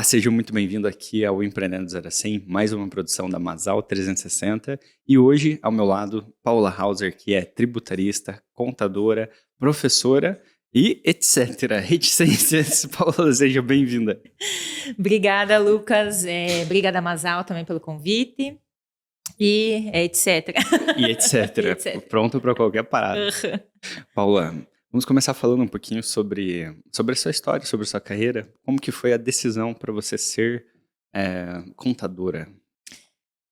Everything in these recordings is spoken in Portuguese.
Olá, seja muito bem-vindo aqui ao Empreendendo do Zero a 100, mais uma produção da Masal 360. E hoje, ao meu lado, Paula Hauser, que é tributarista, contadora, professora e etc. Reticências. Paula, seja bem-vinda. Obrigada, Lucas. Obrigada, Masal, também pelo convite. E etc. E etc. E etc. Pronto para qualquer parada. Uhum. Paula, vamos começar falando um pouquinho sobre a sua história, sobre a sua carreira. Como que foi a decisão para você ser contadora?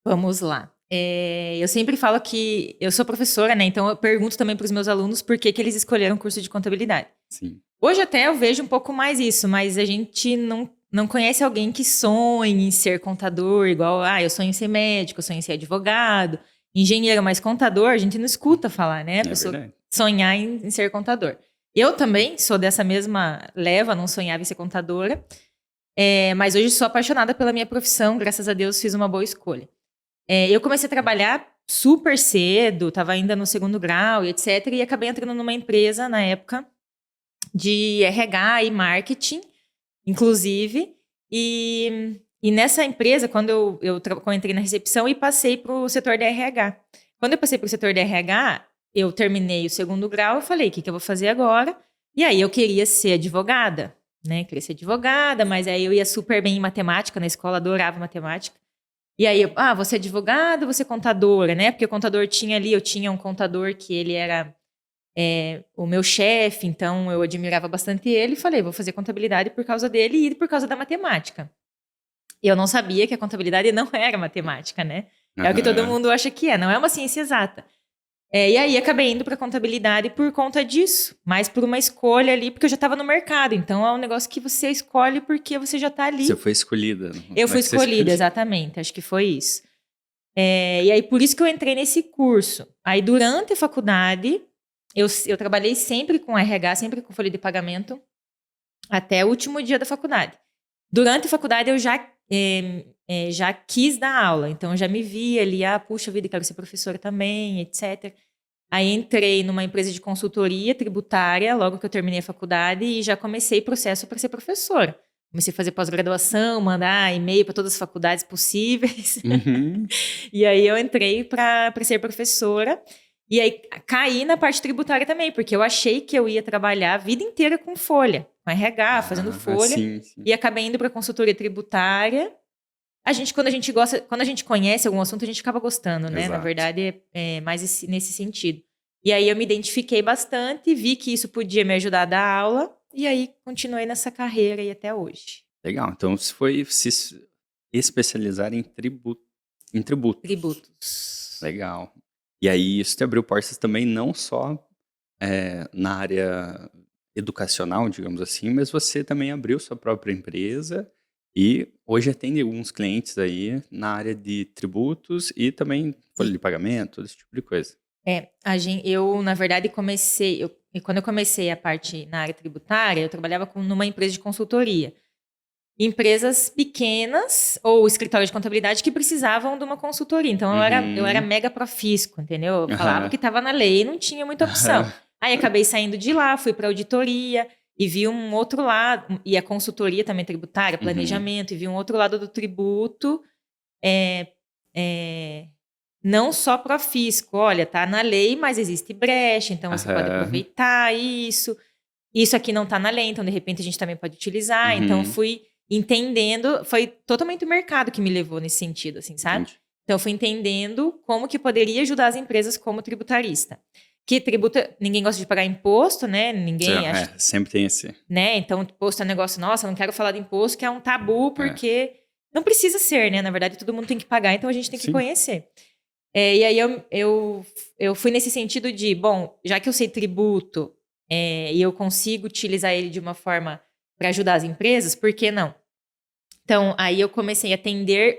Vamos lá. Eu sempre falo que eu sou professora, né? Então eu pergunto também para os meus alunos por que eles escolheram o curso de contabilidade. Sim. Hoje até eu vejo um pouco mais isso, mas a gente não conhece alguém que sonhe em ser contador, igual, eu sonho em ser médico, eu sonho em ser advogado, engenheiro, mas contador, a gente não escuta falar, né? A pessoa Verdade. sonhar em ser contador. Eu também sou dessa mesma leva, não sonhava em ser contadora, mas hoje sou apaixonada pela minha profissão, graças a Deus fiz uma boa escolha. Eu comecei a trabalhar super cedo, estava ainda no segundo grau e etc, e acabei entrando numa empresa na época de RH e marketing, inclusive. E nessa empresa, quando eu entrei na recepção e passei para o setor de RH. Quando eu passei para o setor de RH, eu terminei o segundo grau, eu falei, o que eu vou fazer agora? E aí eu queria ser advogada, né? Queria ser advogada, mas aí eu ia super bem em matemática, na escola adorava matemática. E aí, vou ser advogada, vou ser contadora, né? Porque o contador eu tinha um contador que ele era o meu chefe, então eu admirava bastante ele e falei, vou fazer contabilidade por causa dele e por causa da matemática. E eu não sabia que a contabilidade não era matemática, né? É o que todo mundo acha que é, não é uma ciência exata. E aí acabei indo para contabilidade por conta disso, mas por uma escolha ali, porque eu já estava no mercado. Então é um negócio que você escolhe porque você já está ali. Você foi escolhida. Eu fui escolhida, exatamente, acho que foi isso. E aí por isso que eu entrei nesse curso. Aí durante a faculdade, eu trabalhei sempre com RH, sempre com folha de pagamento, até o último dia da faculdade. Durante a faculdade, eu já quis dar aula. Então, eu já me vi ali, puxa vida, quero ser professora também, etc. Aí, entrei numa empresa de consultoria tributária, logo que eu terminei a faculdade, e já comecei o processo para ser professora. Comecei a fazer pós-graduação, mandar e-mail para todas as faculdades possíveis. Uhum. E aí, eu entrei para ser professora. E aí, caí na parte tributária também, porque eu achei que eu ia trabalhar a vida inteira com folha, com RH, fazendo folha. Sim. E acabei indo para consultoria tributária. Quando a gente conhece algum assunto, a gente acaba gostando, né? Exato. Na verdade, é mais nesse sentido. E aí eu me identifiquei bastante, vi que isso podia me ajudar a dar aula, e aí continuei nessa carreira aí até hoje. Legal. Então, você foi se especializar em tributos. Tributos. Legal. E aí, isso te abriu portas também não só na área educacional, digamos assim, mas você também abriu sua própria empresa e hoje atende alguns clientes aí na área de tributos e também folha de pagamento, todo esse tipo de coisa. Eu, na verdade, quando eu comecei a parte na área tributária, eu trabalhava numa empresa de consultoria. Empresas pequenas ou escritório de contabilidade que precisavam de uma consultoria. Então, eu era mega profisco, entendeu? Eu falava que estava na lei e não tinha muita opção. Aí, acabei saindo de lá, fui para auditoria e vi um outro lado, e a consultoria também tributária, planejamento, e vi um outro lado do tributo, não só profisco. Olha, tá na lei, mas existe brecha, então você pode aproveitar isso. Isso aqui não tá na lei, então de repente a gente também pode utilizar. Então fui entendendo, foi totalmente o mercado que me levou nesse sentido, assim, sabe? Entendi. Então eu fui entendendo como que poderia ajudar as empresas como tributarista. Que tributa, ninguém gosta de pagar imposto, né? Ninguém acha, Sempre tem esse. né? Então imposto é um negócio, nossa, eu não quero falar de imposto, que é um tabu, porque não precisa ser, né? Na verdade, todo mundo tem que pagar, então a gente tem que conhecer. E aí eu fui nesse sentido de, bom, já que eu sei tributo e eu consigo utilizar ele de uma forma para ajudar as empresas, por que não? Então, aí eu comecei a atender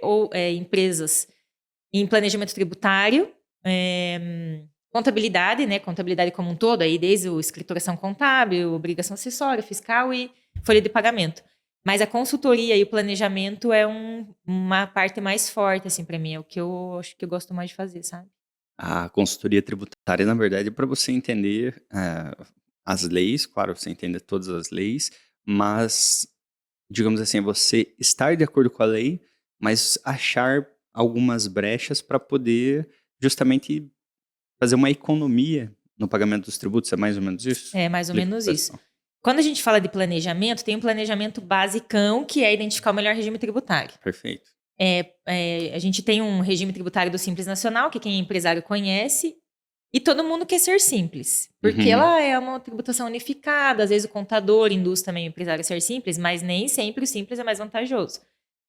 empresas em planejamento tributário, contabilidade, né? Contabilidade como um todo, aí desde a escrituração contábil, obrigação acessória, fiscal e folha de pagamento. Mas a consultoria e o planejamento é uma parte mais forte, assim, para mim. É o que eu acho que eu gosto mais de fazer, sabe? A consultoria tributária, na verdade, é para você entender as leis, claro, você entender todas as leis, mas digamos assim, você estar de acordo com a lei, mas achar algumas brechas para poder justamente fazer uma economia no pagamento dos tributos, é mais ou menos isso? É mais ou Explica menos pro isso. pessoal. Quando a gente fala de planejamento, tem um planejamento basicão, que é identificar o melhor regime tributário. Perfeito. A gente tem um regime tributário do Simples Nacional, que quem é empresário conhece, e todo mundo quer ser simples, porque Uhum. ela é uma tributação unificada, às vezes o contador induz também o empresário a ser simples, mas nem sempre o simples é mais vantajoso.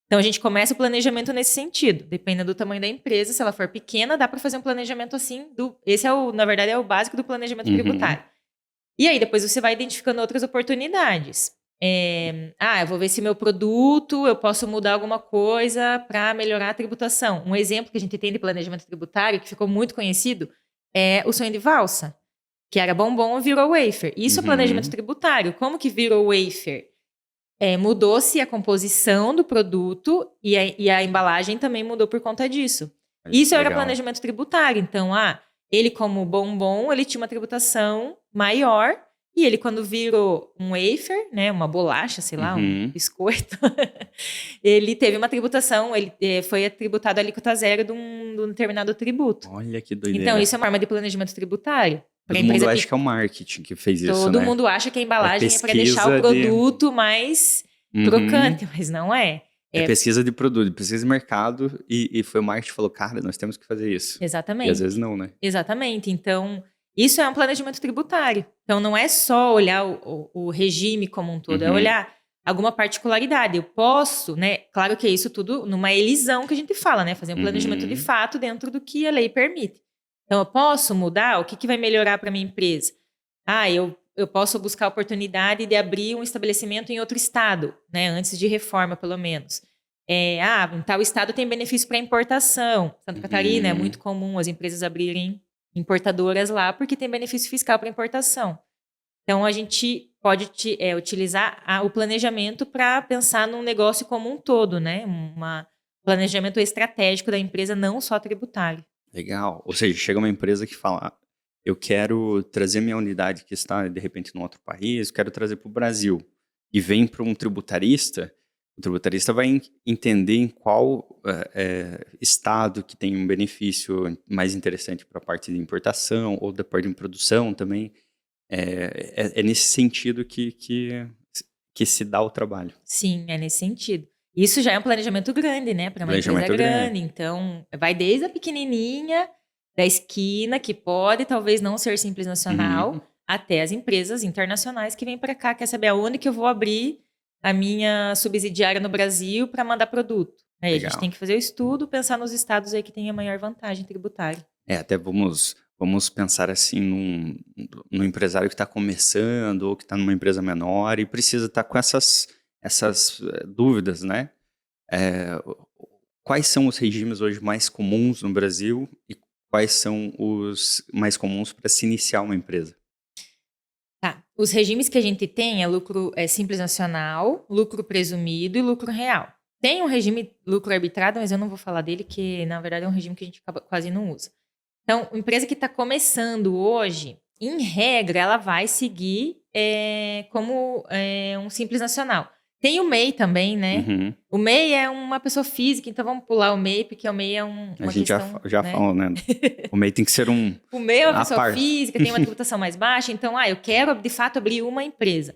Então a gente começa o planejamento nesse sentido, dependendo do tamanho da empresa, se ela for pequena, dá para fazer um planejamento assim, esse na verdade é o básico do planejamento Uhum. tributário. E aí depois você vai identificando outras oportunidades. Eu vou ver se meu produto, eu posso mudar alguma coisa para melhorar a tributação. Um exemplo que a gente tem de planejamento tributário, que ficou muito conhecido, é o sonho de valsa, que era bombom, virou wafer. Isso é planejamento tributário. Como que virou wafer? Mudou-se a composição do produto e a embalagem também mudou por conta disso. Olha, Isso era legal. planejamento tributário. Então, ele como bombom, ele tinha uma tributação maior. E ele, quando virou um wafer, né, uma bolacha, sei lá, um biscoito, ele teve uma tributação, ele foi tributado a alíquota zero de um determinado tributo. Olha que doideira. Então, isso é uma forma de planejamento tributário. Todo mundo acha que é o marketing que fez isso, Todo né? mundo acha que a embalagem é para pesquisa deixar o produto mais crocante, mas não é. É pesquisa de produto, pesquisa de mercado, e foi o marketing que falou, cara, nós temos que fazer isso. Exatamente. E às vezes não, né? Exatamente. Então, isso é um planejamento tributário. Então, não é só olhar o regime como um todo, é olhar alguma particularidade. Eu posso, né? Claro que é isso tudo numa elisão que a gente fala, né? Fazer um planejamento de fato dentro do que a lei permite. Então, eu posso mudar? O que vai melhorar para minha empresa? Eu posso buscar a oportunidade de abrir um estabelecimento em outro estado, né? Antes de reforma, pelo menos. Em tal estado tem benefício para importação. Santa Catarina é muito comum as empresas abrirem importadoras lá, porque tem benefício fiscal para importação. Então, a gente pode utilizar o planejamento para pensar num negócio como um todo, né? Um planejamento estratégico da empresa, não só tributário. Legal. Ou seja, chega uma empresa que fala, eu quero trazer minha unidade que está, de repente, num outro país, quero trazer para o Brasil. E vem para um tributarista, o tributarista vai entender em qual estado que tem um benefício mais interessante para a parte de importação ou da parte de produção também. É nesse sentido que se dá o trabalho. Sim, é nesse sentido. Isso já é um planejamento grande, né? Para uma empresa grande. Então, vai desde a pequenininha, da esquina, que pode talvez não ser Simples Nacional, até as empresas internacionais que vêm para cá, quer saber aonde que eu vou abrir a minha subsidiária no Brasil para mandar produto. Aí a gente tem que fazer o estudo, pensar nos estados aí que tem a maior vantagem tributária. Até vamos pensar assim num empresário que está começando ou que está numa empresa menor e precisa estar com essas dúvidas, né? Quais são os regimes hoje mais comuns no Brasil e quais são os mais comuns para se iniciar uma empresa? Tá. Os regimes que a gente tem lucro Simples Nacional, lucro presumido e lucro real. Tem um regime lucro arbitrado, mas eu não vou falar dele, que na verdade é um regime que a gente quase não usa. Então, a empresa que está começando hoje, em regra, ela vai seguir como um Simples Nacional. Tem o MEI também, né? O MEI é uma pessoa física, então vamos pular o MEI, porque o MEI é uma questão... A gente já falou, né? O MEI tem que ser O MEI é uma pessoa física, tem uma tributação mais baixa, então, eu quero, de fato, abrir uma empresa.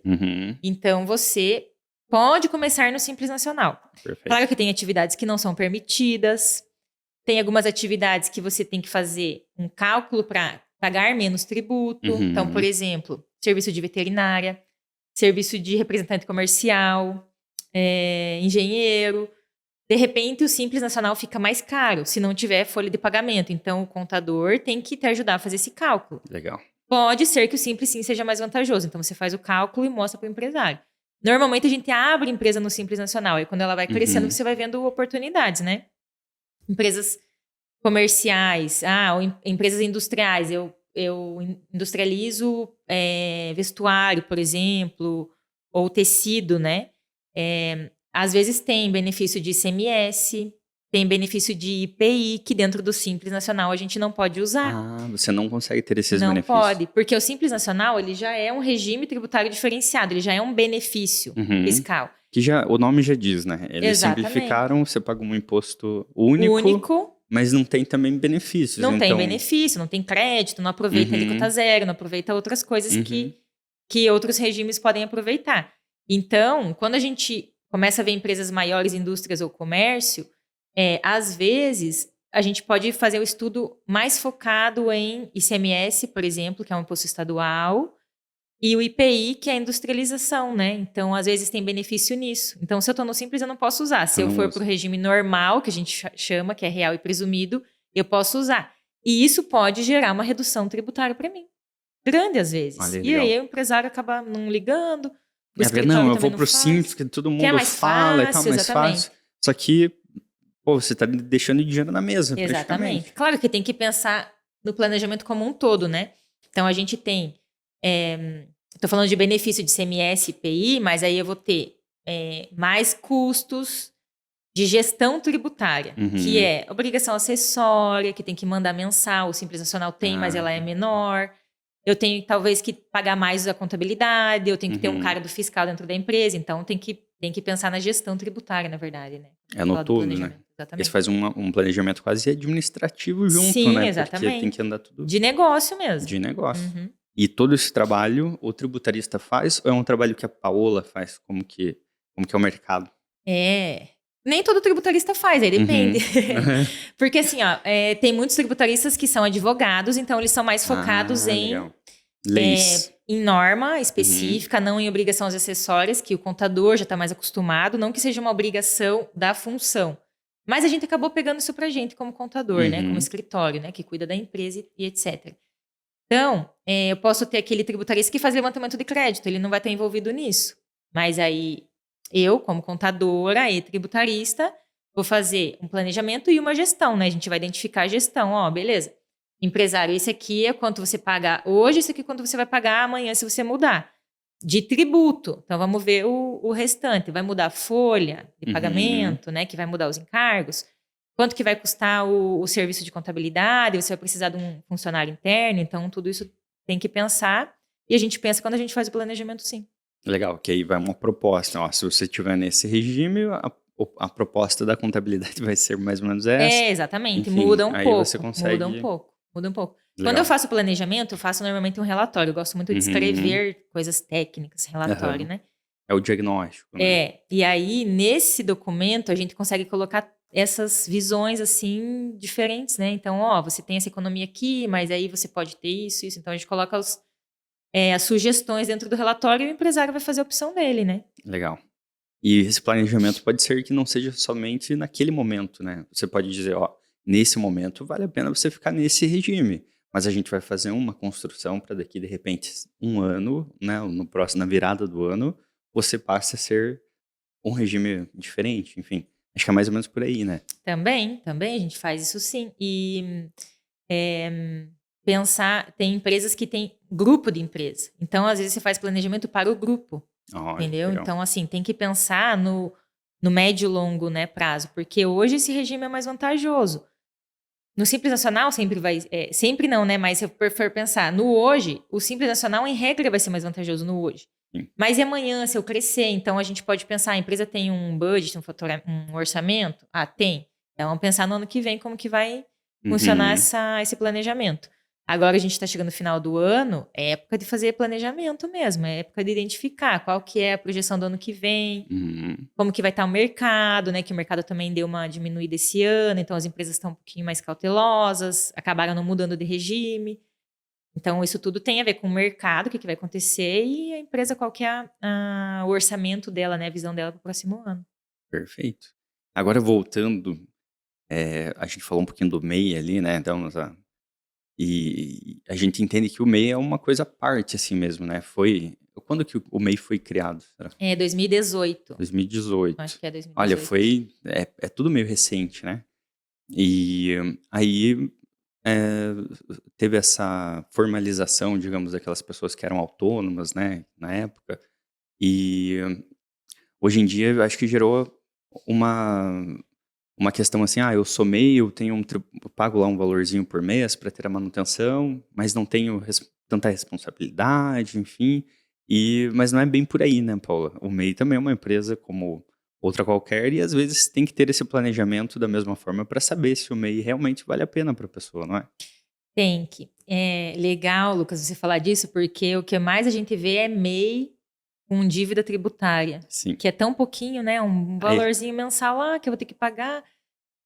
Então, você pode começar no Simples Nacional. Perfeito. Claro que tem atividades que não são permitidas, tem algumas atividades que você tem que fazer um cálculo para pagar menos tributo. Então, por exemplo, serviço de veterinária, serviço de representante comercial, engenheiro. De repente, o Simples Nacional fica mais caro se não tiver folha de pagamento. Então, o contador tem que te ajudar a fazer esse cálculo. Legal. Pode ser que o Simples sim seja mais vantajoso. Então, você faz o cálculo e mostra para o empresário. Normalmente, a gente abre empresa no Simples Nacional. E quando ela vai crescendo, você vai vendo oportunidades, né? Empresas comerciais, ou empresas industriais. Eu industrializo vestuário, por exemplo, ou tecido, né? Às vezes tem benefício de ICMS, tem benefício de IPI, que dentro do Simples Nacional a gente não pode usar. Você não consegue ter esses benefícios. Não pode, porque o Simples Nacional ele já é um regime tributário diferenciado, ele já é um benefício fiscal. Que já, o nome já diz, né? Eles Exatamente. simplificaram, você paga um imposto único, Único, mas não tem também benefícios. não tem Então, benefício, não tem crédito, não aproveita alíquota uhum, zero, não aproveita outras coisas uhum, que outros regimes podem aproveitar. Então, quando a gente começa a ver empresas maiores, indústrias ou comércio, às vezes a gente pode fazer o estudo mais focado em ICMS, por exemplo, que é um imposto estadual, e o IPI, que é a industrialização, né? Então, às vezes tem benefício nisso. Então, se eu estou no Simples, eu não posso usar. Se eu eu não for para uso. o regime normal, que a gente chama, que é real e presumido, eu posso usar. E isso pode gerar uma redução tributária para mim. Grande, às vezes. Olha, E legal. aí, o empresário acaba não ligando, o É, não, escritório eu também vou não pro Simples, faz. que todo Que é mundo mais fala e tal, fácil, mais fácil. exatamente. Só que, pô, você tá deixando dinheiro na mesa, Exatamente. praticamente. Claro que tem que pensar no planejamento como um todo, né? Então, a gente tem... Estou falando de benefício de CMS e IPI, mas aí eu vou ter mais custos de gestão tributária, que Uhum. é obrigação acessória, que tem que mandar mensal, o Simples Nacional tem, mas Ah, ela é menor. Eu tenho talvez que pagar mais a contabilidade, eu tenho que ter um uhum. cara do fiscal dentro da empresa, então tem que pensar na gestão tributária, na verdade, né? É no Falar do todo, né? planejamento, Eles exatamente. fazem um planejamento quase administrativo junto, Sim, né? Porque tem que exatamente. andar tudo De negócio mesmo. de negócio. Uhum. E todo esse trabalho o tributarista faz ou é um trabalho que a Paola faz? Como que é o mercado? É. Nem todo tributarista faz, aí depende. Uhum. Porque assim, ó, tem muitos tributaristas que são advogados, então eles são mais focados Ah, em, legal. Leis. em norma Uhum. específica, não em obrigações acessórias, que o contador já está mais acostumado, não que seja uma obrigação da função. Mas a gente acabou pegando isso pra gente como contador, né? Como Uhum. escritório, né? Que cuida da empresa e etc. Então, eu posso ter aquele tributarista que faz levantamento de crédito, ele não vai estar envolvido nisso. Mas aí, eu, como contadora e tributarista, vou fazer um planejamento e uma gestão, né? A gente vai identificar a gestão, ó, beleza. Empresário, esse aqui é quanto você paga hoje, esse aqui é quanto você vai pagar amanhã se você mudar. De tributo. Então, vamos ver o restante. Vai mudar a folha de Uhum. pagamento, né? Que vai mudar os encargos. Quanto que vai custar o serviço de contabilidade? Você vai precisar de um funcionário interno? Então, tudo isso tem que pensar. E a gente pensa quando a gente faz o planejamento, sim. Legal, que aí vai uma proposta. Ó, se você estiver nesse regime, a proposta da contabilidade vai ser mais ou menos essa. Exatamente. Enfim, Muda um aí você pouco. Muda um consegue. pouco. Muda um pouco. Quando eu Legal. faço planejamento, eu faço normalmente um relatório. Eu gosto muito de Uhum. escrever coisas técnicas, relatório, Aham. né? É o diagnóstico, né? E aí, nesse documento, a gente consegue colocar essas visões, assim, diferentes, né? Então, ó, você tem essa economia aqui, mas aí você pode ter isso, isso. Então, a gente coloca as sugestões dentro do relatório e o empresário vai fazer a opção dele, né? Legal. E esse planejamento pode ser que não seja somente naquele momento, né? Você pode dizer, ó, nesse momento vale a pena você ficar nesse regime, mas a gente vai fazer uma construção para daqui, de repente, um ano, né? No próximo, na virada do ano, você passe a ser um regime diferente, enfim. Acho que é mais ou menos por aí, né? Também, a gente faz isso sim. E pensar, tem empresas que têm grupo de empresa. Então, às vezes, você faz planejamento para o grupo, Olha, entendeu? legal. Então, assim, tem que pensar no médio e longo, né, prazo, porque hoje esse regime é mais vantajoso. No Simples Nacional sempre vai, sempre não, né? Mas se eu for pensar no hoje, o Simples Nacional em regra vai ser mais vantajoso no hoje. Sim. Mas e amanhã, se eu crescer? Então a gente pode pensar, a empresa tem um budget, um orçamento? Ah, tem. Então vamos pensar no ano que vem como que vai funcionar Uhum, esse planejamento. Agora a gente está chegando no final do ano, é época de fazer planejamento mesmo, é época de identificar qual que é a projeção do ano que vem, uhum. como que vai estar o mercado, né? Que o mercado também deu uma diminuída esse ano, então as empresas estão um pouquinho mais cautelosas, acabaram não mudando de regime. Então, isso tudo tem a ver com o mercado, o que vai acontecer, e a empresa, qual que é o orçamento dela, né? A visão dela para o próximo ano. Perfeito. Agora voltando, a gente falou um pouquinho do MEI ali, né? Então, e a gente entende que o MEI é uma coisa à parte, assim mesmo, né? Quando que o MEI foi criado? Será? É 2018. Acho 2018. que é Olha, 2018. é tudo meio recente, né? E aí teve essa formalização, digamos, daquelas pessoas que eram autônomas, né, na época. E hoje em dia, eu acho que gerou uma, uma questão assim, eu sou MEI, eu tenho eu pago lá um valorzinho por mês para ter a manutenção, mas não tenho tanta responsabilidade, enfim. Mas não é bem por aí, né, Paula? O MEI também é uma empresa como outra qualquer e às vezes tem que ter esse planejamento da mesma forma para saber se o MEI realmente vale a pena para a pessoa, não é? Tem que. É legal, Lucas, você falar disso, porque o que mais a gente vê é MEI com dívida tributária, Sim. que é tão pouquinho, né? Um Aí, valorzinho mensal lá que eu vou ter que pagar.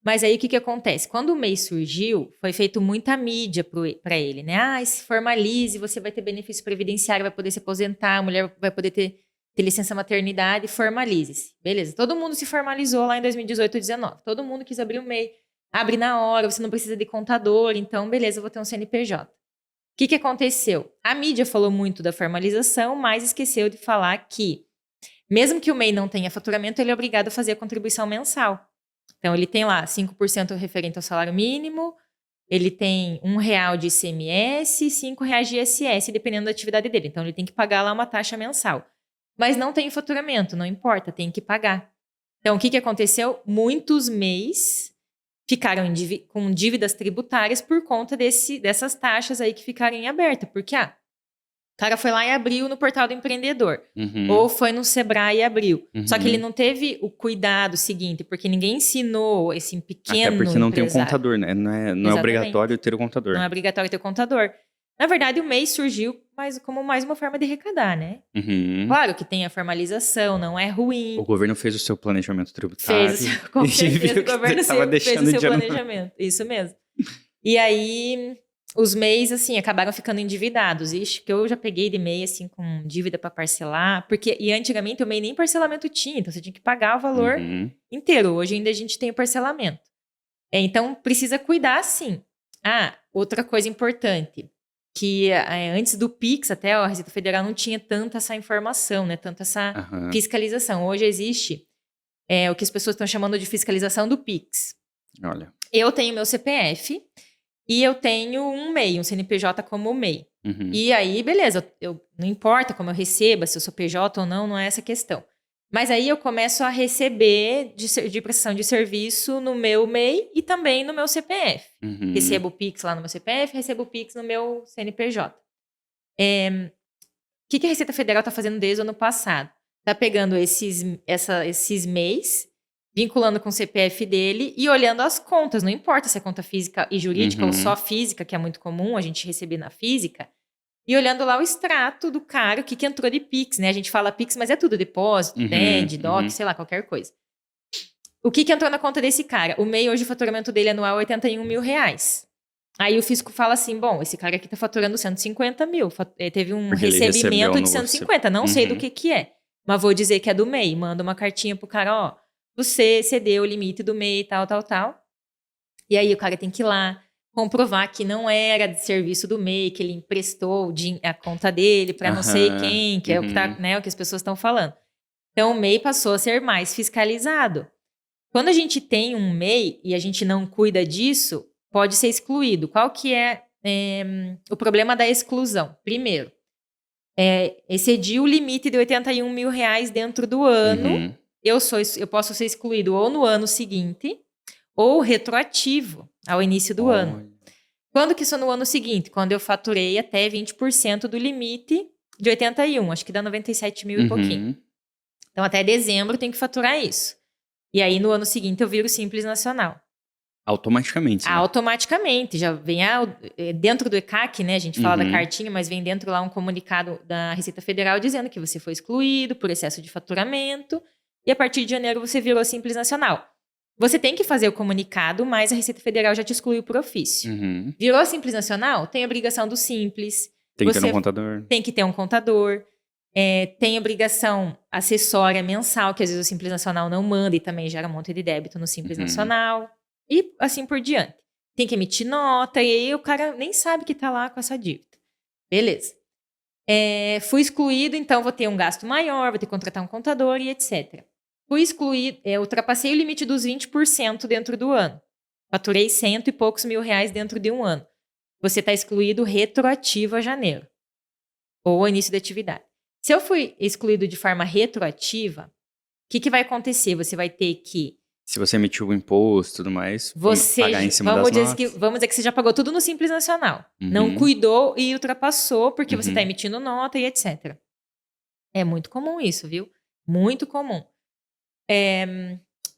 Mas aí o que acontece? Quando o MEI surgiu, foi feito muita mídia para ele, né? Ah, se formalize, você vai ter benefício previdenciário, vai poder se aposentar, a mulher vai poder ter licença maternidade, formalize-se. Beleza, todo mundo se formalizou lá em 2018 ou 2019. Todo mundo quis abrir o MEI. Abre na hora, você não precisa de contador, então beleza, eu vou ter um CNPJ. O que aconteceu? A mídia falou muito da formalização, mas esqueceu de falar que, mesmo que o MEI não tenha faturamento, ele é obrigado a fazer a contribuição mensal. Então, ele tem lá 5% referente ao salário mínimo, ele tem R$1 de ICMS e R$5 de ISS, dependendo da atividade dele. Então, ele tem que pagar lá uma taxa mensal. Mas não tem faturamento, não importa, tem que pagar. Então, o que aconteceu? Muitos MEIs ficaram com dívidas tributárias por conta dessas taxas aí que ficaram em aberta. Porque, o cara foi lá e abriu no portal do empreendedor. Ou foi no Sebrae e abriu. Só que ele não teve o cuidado seguinte, porque ninguém ensinou esse pequeno até porque não tem um empresário. contador, né? Não é Exatamente. obrigatório ter o contador. Não é obrigatório ter contador. Na verdade, o MEI surgiu como mais uma forma de arrecadar, né? Claro que tem a formalização, não é ruim. O governo fez o seu planejamento tributário. Com certeza, e viu o governo que fez o seu planejamento. Isso mesmo. E aí, os MEIs, assim, acabaram ficando endividados. Ixi, que eu já peguei de MEI, assim, com dívida para parcelar. E antigamente o MEI nem parcelamento tinha, então você tinha que pagar o valor inteiro. Hoje ainda a gente tem o parcelamento. Então, precisa cuidar, sim. Outra coisa importante, que antes do Pix, até a Receita Federal não tinha tanta essa informação, né? Tanta essa fiscalização. Hoje existe o que as pessoas estão chamando de fiscalização do Pix. Olha. Eu tenho meu CPF e eu tenho um MEI, um CNPJ como MEI. E aí, beleza, não importa como eu receba, se eu sou PJ ou não é essa questão. Mas aí eu começo a receber de prestação de serviço no meu MEI e também no meu CPF. Recebo o Pix lá no meu CPF, recebo o Pix no meu CNPJ. O que a Receita Federal está fazendo desde o ano passado? Está pegando esses MEIs, vinculando com o CPF dele e olhando as contas. Não importa se é conta física e jurídica ou só física, que é muito comum a gente receber na física. E olhando lá o extrato do cara, o que entrou de Pix, né? A gente fala Pix, mas é tudo depósito, TED, DOC, sei lá, qualquer coisa. O que entrou na conta desse cara? O MEI hoje o faturamento dele anual é R$81 mil. Aí o fisco fala assim, bom, esse cara aqui tá faturando 150 mil. Teve um recebimento de 150, não sei do que é. Mas vou dizer que é do MEI. Manda uma cartinha pro cara, você cedeu o limite do MEI, tal. E aí o cara tem que ir lá, comprovar que não era de serviço do MEI, que ele emprestou a conta dele para não sei quem, que é o que tá, né, o que as pessoas estão falando. Então, o MEI passou a ser mais fiscalizado. Quando a gente tem um MEI e a gente não cuida disso, pode ser excluído. Qual que é o problema da exclusão? Primeiro, excediu o limite de R$81 mil dentro do ano, eu posso ser excluído ou no ano seguinte ou retroativo ao início do ano. Quando que isso é no ano seguinte? Quando eu faturei até 20% do limite de 81, acho que dá 97 mil e pouquinho. Então, até dezembro eu tenho que faturar isso. E aí, no ano seguinte, eu viro Simples Nacional. Automaticamente, né? Automaticamente. Já vem dentro do ECAC, né? A gente fala da cartinha, mas vem dentro lá um comunicado da Receita Federal dizendo que você foi excluído por excesso de faturamento e a partir de janeiro você virou Simples Nacional. Você tem que fazer o comunicado, mas a Receita Federal já te excluiu por ofício. Virou Simples Nacional? Tem obrigação do Simples. Tem que ter um contador. Tem que ter um contador. Tem obrigação acessória mensal, que às vezes o Simples Nacional não manda e também gera um monte de débito no Simples Nacional. E assim por diante. Tem que emitir nota e aí o cara nem sabe que tá lá com essa dívida. Beleza. Fui excluído, então vou ter um gasto maior, vou ter que contratar um contador e etc. Fui excluído, ultrapassei o limite dos 20% dentro do ano. Faturei 100 e poucos mil dentro de um ano. Você está excluído retroativo a janeiro. Ou ao início da atividade. Se eu fui excluído de forma retroativa, o que vai acontecer? Você vai ter que... Se você emitiu o imposto e tudo mais, pagar em cima das notas. Vamos dizer que você já pagou tudo no Simples Nacional. Não cuidou e ultrapassou porque você está emitindo nota e etc. É muito comum isso, viu? Muito comum.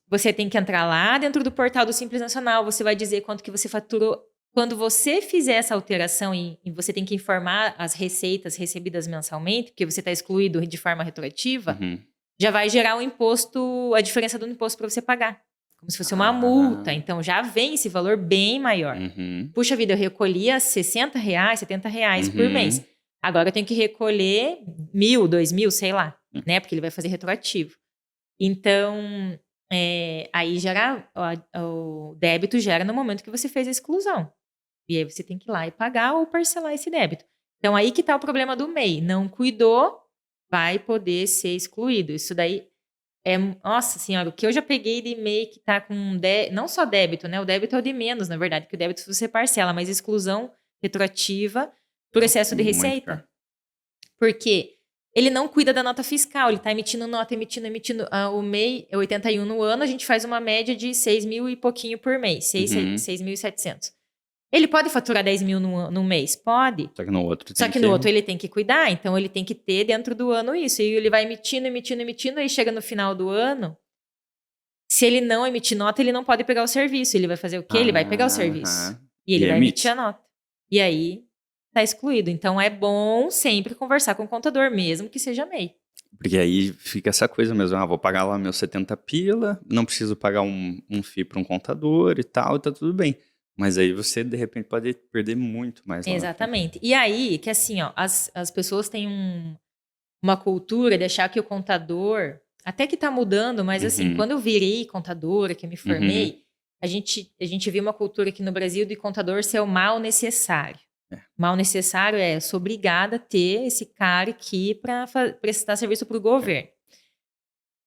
Você tem que entrar lá dentro do portal do Simples Nacional, você vai dizer quanto que você faturou. Quando você fizer essa alteração e você tem que informar as receitas recebidas mensalmente, porque você está excluído de forma retroativa, Uhum. já vai gerar um imposto, a diferença do imposto para você pagar. Como se fosse uma Ah. multa. Então já vem esse valor bem maior. Uhum. Puxa vida, eu recolhia R$60, R$70 por Uhum. mês. Agora eu tenho que recolher 1.000, 2.000, sei lá, né? Porque ele vai fazer retroativo. Então, aí o débito gera no momento que você fez a exclusão. E aí você tem que ir lá e pagar ou parcelar esse débito. Então, aí que está o problema do MEI. Não cuidou, vai poder ser excluído. Isso daí nossa senhora, o que eu já peguei de MEI que está com não só débito, né? O débito é o de menos, na verdade, que o débito você parcela, mas exclusão retroativa por excesso de Muito receita. pior. Porque ele não cuida da nota fiscal, ele está emitindo nota, emitindo. O MEI é 81 no ano, a gente faz uma média de 6 mil e pouquinho por mês, 6.700. Ele pode faturar 10 mil no mês? Pode. Só que no outro Só tem que no outro ele tem que cuidar, então ele tem que ter dentro do ano isso. E ele vai emitindo, aí chega no final do ano, se ele não emitir nota, ele não pode pegar o serviço. Ele vai fazer o quê? Ele vai pegar o serviço. E ele vai emite. emitir a nota. E aí tá excluído. Então é bom sempre conversar com o contador, mesmo que seja MEI. Porque aí fica essa coisa mesmo, vou pagar lá meus 70 pila, não preciso pagar um FII para um contador e tal, tá tudo bem. Mas aí você, de repente, pode perder muito mais lá. Exatamente. E aí, que assim, ó, as pessoas têm uma cultura de achar que o contador, até que tá mudando, mas assim, quando eu virei contadora, que eu me formei, a gente viu uma cultura aqui no Brasil de contador ser o mal necessário. Mal necessário eu sou obrigada a ter esse cara aqui para prestar serviço para o governo.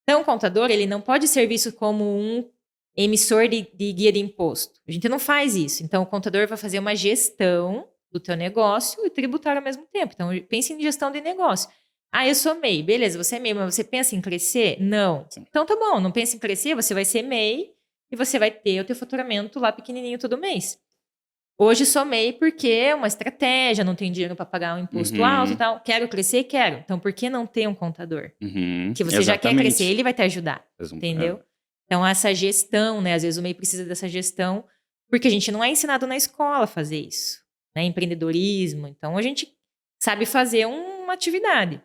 Então, o contador, ele não pode ser visto como um emissor de guia de imposto. A gente não faz isso. Então, o contador vai fazer uma gestão do teu negócio e tributário ao mesmo tempo. Então, pense em gestão de negócio. Eu sou MEI. Beleza, você é MEI, mas você pensa em crescer? Não. Então, tá bom, não pensa em crescer, você vai ser MEI e você vai ter o teu faturamento lá pequenininho todo mês. Hoje sou MEI porque é uma estratégia, não tenho dinheiro para pagar um imposto alto e tal. Quero crescer? Quero. Então, por que não ter um contador? Que você já quer crescer, ele vai te ajudar. Entendeu? Então, essa gestão, né? Às vezes o MEI precisa dessa gestão, porque a gente não é ensinado na escola a fazer isso. Né? Empreendedorismo. Então, a gente sabe fazer uma atividade.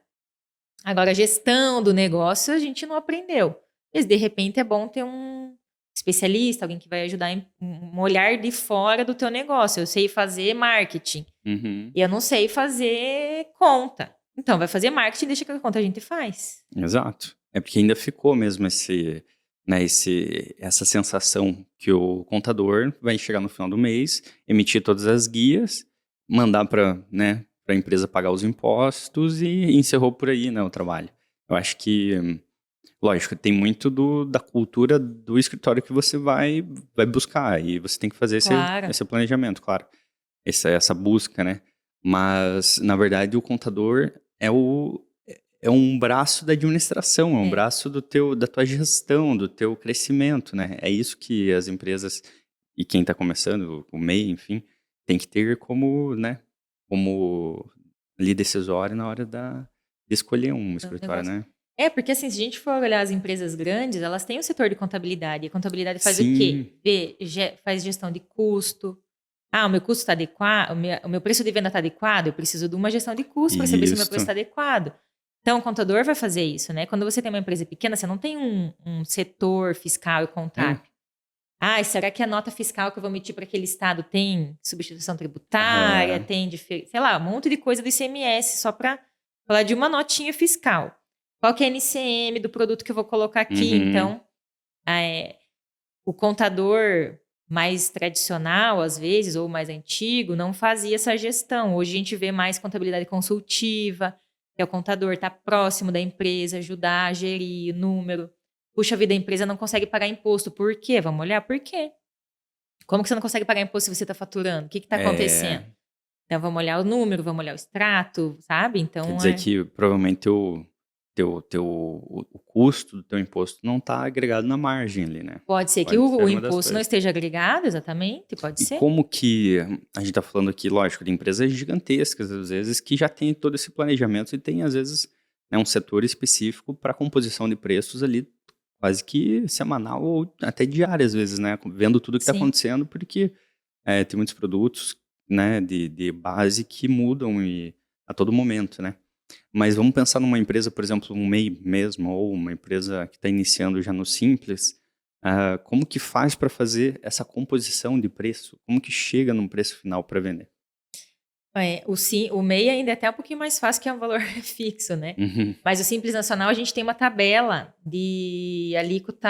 Agora, a gestão do negócio, a gente não aprendeu. Mas, de repente, é bom ter um especialista, alguém que vai ajudar um olhar de fora do teu negócio. Eu sei fazer marketing. E eu não sei fazer conta. Então, vai fazer marketing, deixa que a conta a gente faz. Exato. É porque ainda ficou mesmo essa sensação que o contador vai chegar no final do mês, emitir todas as guias, mandar para a empresa pagar os impostos e encerrou por aí, né, o trabalho. Eu acho que, lógico, tem muito da cultura do escritório que você vai buscar e você tem que fazer esse planejamento, claro. Essa busca, né? Mas, na verdade, o contador é um braço da administração, é um braço da tua gestão, do teu crescimento, né? É isso que as empresas e quem está começando, o MEI, enfim, tem que ter como ali decisório na hora de escolher um escritório, né? Porque assim, se a gente for olhar as empresas grandes, elas têm o setor de contabilidade. E a contabilidade faz o quê? Faz gestão de custo. O meu custo está adequado, o meu preço de venda está adequado, eu preciso de uma gestão de custo para saber se o meu preço está adequado. Então, o contador vai fazer isso, né? Quando você tem uma empresa pequena, você não tem um setor fiscal e contábil. Será que a nota fiscal que eu vou emitir para aquele estado tem substituição tributária, tem, sei lá, um monte de coisa do ICMS, só para falar de uma notinha fiscal. Qual que é a NCM do produto que eu vou colocar aqui? Então, o contador mais tradicional, às vezes, ou mais antigo, não fazia essa gestão. Hoje a gente vê mais contabilidade consultiva, que é o contador estar próximo da empresa, ajudar a gerir o número. Puxa vida, a empresa não consegue pagar imposto. Por quê? Vamos olhar por quê. Como que você não consegue pagar imposto se você está faturando? O que está acontecendo? Então, vamos olhar o número, vamos olhar o extrato, sabe? Então, quer dizer que provavelmente o custo do teu imposto não está agregado na margem ali, né? Pode ser que o imposto não esteja agregado, exatamente, pode ser. E como que a gente está falando aqui, lógico, de empresas gigantescas, às vezes, que já tem todo esse planejamento e tem, às vezes, né, um setor específico para composição de preços ali quase que semanal ou até diária às vezes, né? Vendo tudo que está Sim. acontecendo, porque tem muitos produtos, né, de base que mudam a todo momento, né? Mas vamos pensar numa empresa, por exemplo, um MEI mesmo, ou uma empresa que está iniciando já no Simples, como que faz para fazer essa composição de preço? Como que chega num preço final para vender? O MEI ainda é até um pouquinho mais fácil, que é um valor fixo, né? Uhum, Mas o Simples Nacional, a gente tem uma tabela de alíquota,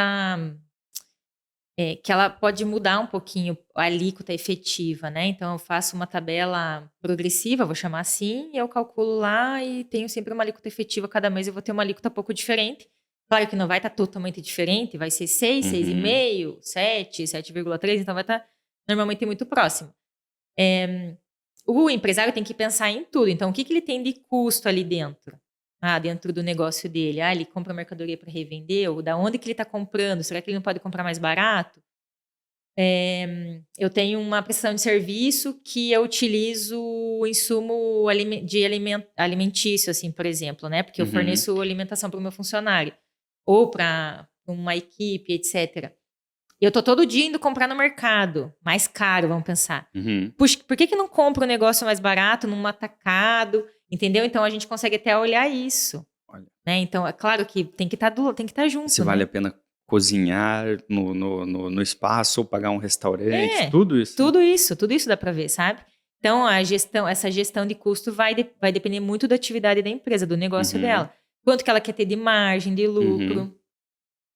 que ela pode mudar um pouquinho a alíquota efetiva, né? Então, eu faço uma tabela progressiva, vou chamar assim, e eu calculo lá e tenho sempre uma alíquota efetiva. Cada mês eu vou ter uma alíquota um pouco diferente. Claro que não vai estar totalmente diferente, vai ser 6, uhum, 6,5, 7, 7,3, então vai estar normalmente muito próximo. O empresário tem que pensar em tudo. Então, o que ele tem de custo ali dentro? Dentro do negócio dele. Ele compra mercadoria para revender? Ou da onde que ele está comprando? Será que ele não pode comprar mais barato? Eu tenho uma prestação de serviço que eu utilizo o insumo alimentício, assim, por exemplo, né? Porque eu uhum, forneço alimentação para o meu funcionário. Ou para uma equipe, etc. E eu tô todo dia indo comprar no mercado, mais caro, vamos pensar. uhum. Puxa, por que não compra um negócio mais barato, num atacado, entendeu? Então a gente consegue até olhar isso, Olha, né? Então é claro que tem que estar se junto, vale né? a pena cozinhar no espaço ou pagar um restaurante, É, tudo isso, né? tudo isso dá para ver, sabe? Então essa gestão de custo vai depender muito da atividade da empresa, do negócio Uhum, dela. Quanto que ela quer ter de margem, de uhum, lucro,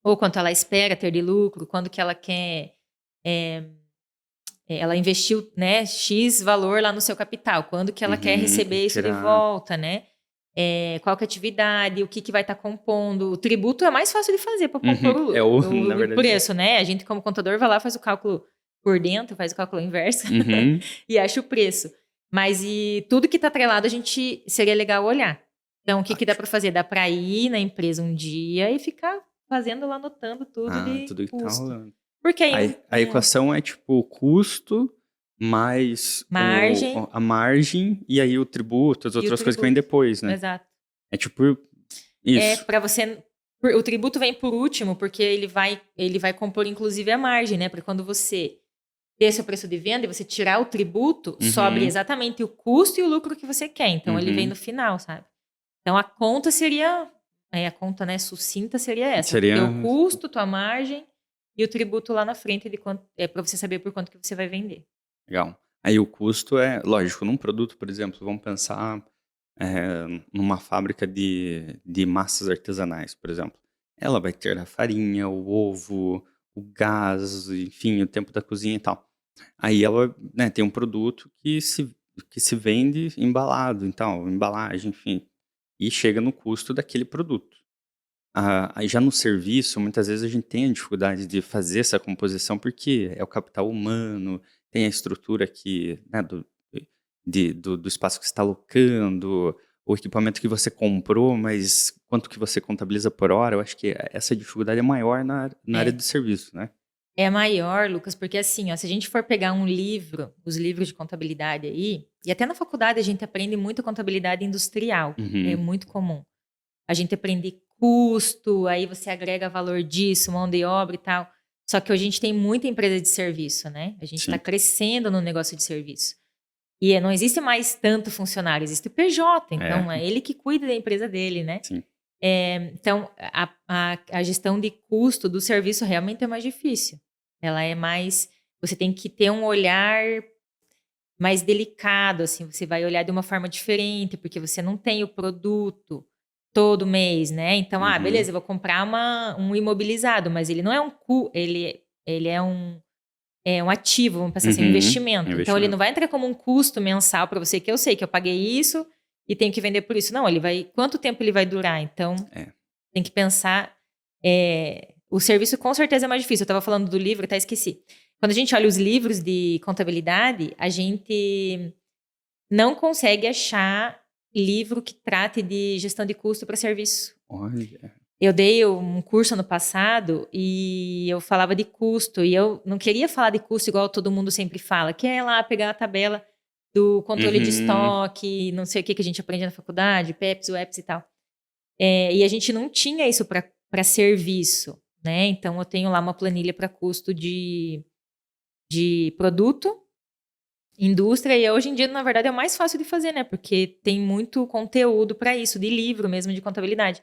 ou quanto ela espera ter de lucro, quando que ela quer é, ela investiu, né, X valor lá no seu capital. Quando que ela quer uhum. E receber isso de tirar. volta, né? Qual que é a atividade, o que vai estar compondo. O tributo é mais fácil de fazer para compor Uhum. Na o verdade. preço, né? A gente, como contador, vai lá, faz o cálculo por dentro, faz o cálculo inverso Uhum. e acha o preço. Mas e tudo que está atrelado, a gente seria legal olhar. Então, o que dá para fazer? Dá para ir na empresa um dia e ficar fazendo lá, anotando tudo de Tudo que tá custo. rolando. Porque A, aí, a equação é tipo o custo mais margem a margem e aí o tributo, as e o outras coisas que vêm tributo. depois, né? Exato. É tipo isso. Para você. O tributo vem por último, porque ele vai compor, inclusive, a margem, né? Porque quando você ter seu preço de venda e você tirar o tributo, sobre Uhum, exatamente o custo e o lucro que você quer. Então, ele vem uhum. no final, sabe? Então, a conta seria. A conta, né, sucinta seria essa. Seria Teu custo, tua margem e o tributo lá na frente de quanto, para você saber por quanto que você vai vender. legal. Aí o custo é, lógico, num produto, por exemplo, vamos pensar numa fábrica de massas artesanais, por exemplo. Ela vai ter a farinha, o ovo, o gás, enfim, o tempo da cozinha e tal. Aí ela, né, tem um produto que se vende embalado, então, embalagem, enfim, e chega no custo daquele produto. Aí já no serviço, muitas vezes a gente tem a dificuldade de fazer essa composição, porque é o capital humano, tem a estrutura que, né, do espaço que você está alocando, o equipamento que você comprou, mas quanto que você contabiliza por hora, eu acho que essa dificuldade é maior na área É. de serviço, né? É maior, Lucas, porque assim, ó, se a gente for pegar um livro, os livros de contabilidade aí, e até na faculdade a gente aprende muito contabilidade industrial, é Uhum, muito comum. A gente aprende custo, aí você agrega valor disso, mão de obra e tal. Só que hoje a gente tem muita empresa de serviço, né? A gente está sim. crescendo no negócio de serviço. E não existe mais tanto funcionário, existe o PJ, É, então é ele que cuida da empresa dele, né? sim. Então, a gestão de custo do serviço realmente é mais difícil. Ela é mais. Você tem que ter um olhar mais delicado, assim, você vai olhar de uma forma diferente, porque você não tem o produto todo mês, né? Então, Uhum, beleza, eu vou comprar um imobilizado, mas ele não é ele é um ativo, vamos pensar assim, um uhum, investimento. Então, ele não investimento. vai entrar como um custo mensal para você, que eu sei que eu paguei isso e tenho que vender por isso. Não, ele vai. Quanto tempo ele vai durar? Então, É. tem que pensar. O serviço com certeza é mais difícil. Eu estava falando do livro, até esqueci. Quando a gente olha os livros de contabilidade, a gente não consegue achar livro que trate de gestão de custo para serviço. Olha. Eu dei um curso ano passado e eu falava de custo, e eu não queria falar de custo igual todo mundo sempre fala, que é lá pegar a tabela do controle de Uhum, estoque, não sei o que a gente aprende na faculdade, PEPs, UEPs e tal. E a gente não tinha isso para serviço, né? Então, eu tenho lá uma planilha para custo de produto, indústria, e hoje em dia, na verdade, é o mais fácil de fazer, né? Porque tem muito conteúdo para isso, de livro mesmo, de contabilidade.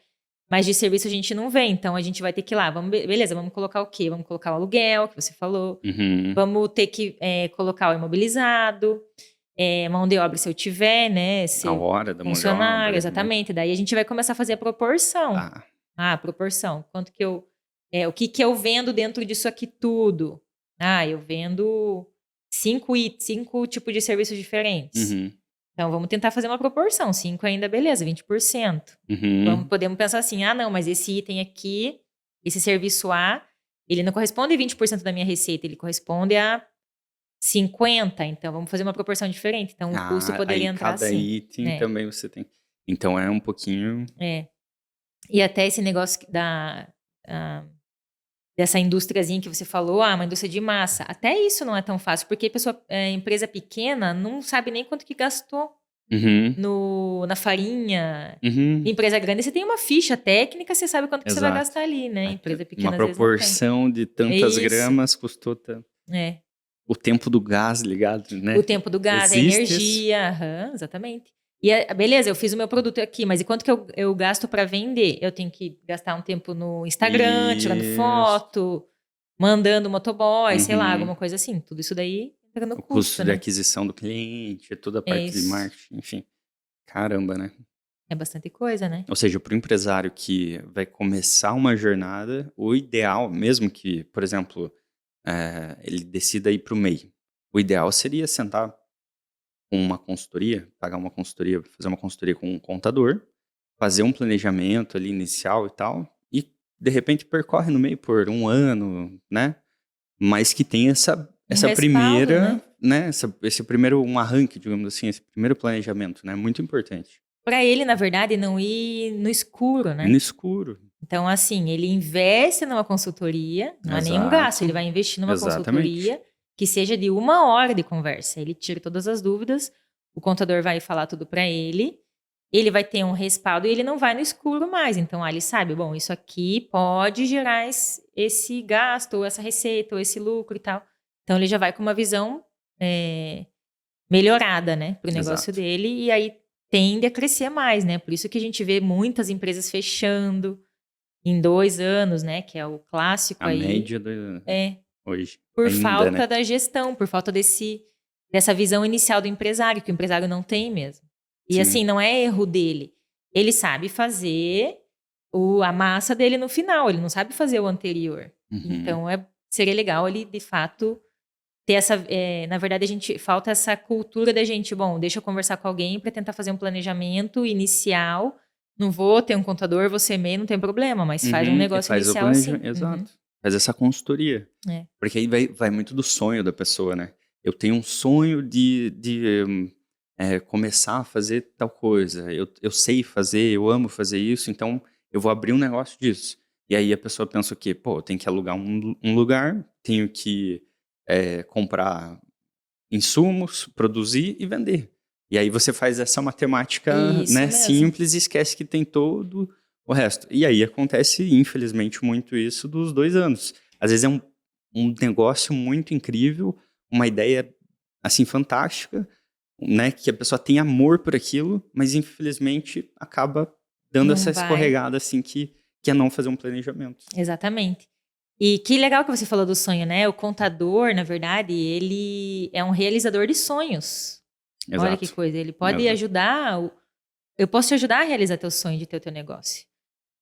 Mas de serviço a gente não vê, então a gente vai ter que ir lá, beleza, vamos colocar o quê? Vamos colocar o aluguel, que você falou, vamos ter que colocar o imobilizado, mão de obra se eu tiver, né? A hora da mão de funcionário, obra, né? exatamente. Daí a gente vai começar a fazer a proporção. A proporção. Quanto que o que eu vendo dentro disso aqui tudo? Eu vendo 5 tipos de serviços diferentes. Então, vamos tentar fazer uma proporção. 5 ainda, beleza, 20%. Podemos pensar assim, não, mas esse item aqui, esse serviço A, ele não corresponde a 20% da minha receita, ele corresponde a 50%. Então, vamos fazer uma proporção diferente. Então, o custo poderia entrar cada assim. item também você tem. Então, é um pouquinho... E até esse negócio dessa indústriazinha que você falou, uma indústria de massa. Até isso não é tão fácil, porque empresa pequena não sabe nem quanto que gastou na farinha. Empresa grande, você tem uma ficha técnica, você sabe quanto que você vai gastar ali, né? Empresa pequena, uma proporção de tantas gramas custou tanto. O tempo do gás ligado, né? O tempo do gás, a energia. Exatamente. E beleza, eu fiz o meu produto aqui, mas e quanto que eu gasto para vender? Eu tenho que gastar um tempo no Instagram, tirando foto, mandando motoboy, sei lá, alguma coisa assim. Tudo isso daí entra no custo, o custo de né? aquisição do cliente, toda a parte de marketing, enfim. Caramba, né? É bastante coisa, né? Ou seja, para o empresário que vai começar uma jornada, o ideal, mesmo que, por exemplo, ele decida ir para o MEI, o ideal seria sentar com uma consultoria, pagar uma consultoria, fazer uma consultoria com um contador, fazer um planejamento ali inicial e tal, e de repente percorre no meio por um ano, né? Mas que tenha essa primeira, né? Esse primeiro, um arranque, digamos assim, esse primeiro planejamento, né? Muito importante. Para ele, na verdade, não ir no escuro, né? No escuro. Então, assim, ele investe numa consultoria, não é nenhum gasto, ele vai investir numa consultoria que seja de 1 hora de conversa. Ele tira todas as dúvidas, o contador vai falar tudo para ele vai ter um respaldo e ele não vai no escuro mais. Então, ele sabe, bom, isso aqui pode gerar esse gasto, ou essa receita, ou esse lucro e tal. Então, ele já vai com uma visão melhorada, né, para o negócio dele, e aí tende a crescer mais, né? Por isso que a gente vê muitas empresas fechando em 2 anos, né, que é o clássico aí. A média hoje. Por ainda, falta né? da gestão, por falta dessa visão inicial do empresário, que o empresário não tem mesmo. E assim, não é erro dele. Ele sabe fazer a massa dele no final, ele não sabe fazer o anterior. Então, seria legal ele, de fato, ter essa... na verdade, falta essa cultura da gente, bom, deixa eu conversar com alguém para tentar fazer um planejamento inicial. Não vou ter um contador, você MEI, não tem problema, mas faz um negócio inicial assim. Exato. Faz essa consultoria. Porque aí vai muito do sonho da pessoa, né? Eu tenho um sonho de começar a fazer tal coisa. Eu sei fazer, eu amo fazer isso, então eu vou abrir um negócio disso. E aí a pessoa pensa o quê? Pô, eu tenho que alugar um lugar, tenho que comprar insumos, produzir e vender. E aí você faz essa matemática, né, simples e esquece que tem todo o resto. E aí acontece, infelizmente, muito isso dos 2 anos. Às vezes é um negócio muito incrível, uma ideia, assim, fantástica, né, que a pessoa tem amor por aquilo, mas infelizmente acaba dando essa escorregada, assim, que é não fazer um planejamento. Exatamente. E que legal que você falou do sonho, né? O contador, na verdade, ele é um realizador de sonhos. Exato. Olha que coisa, ele pode ajudar, eu posso te ajudar a realizar teu sonho de ter o teu negócio.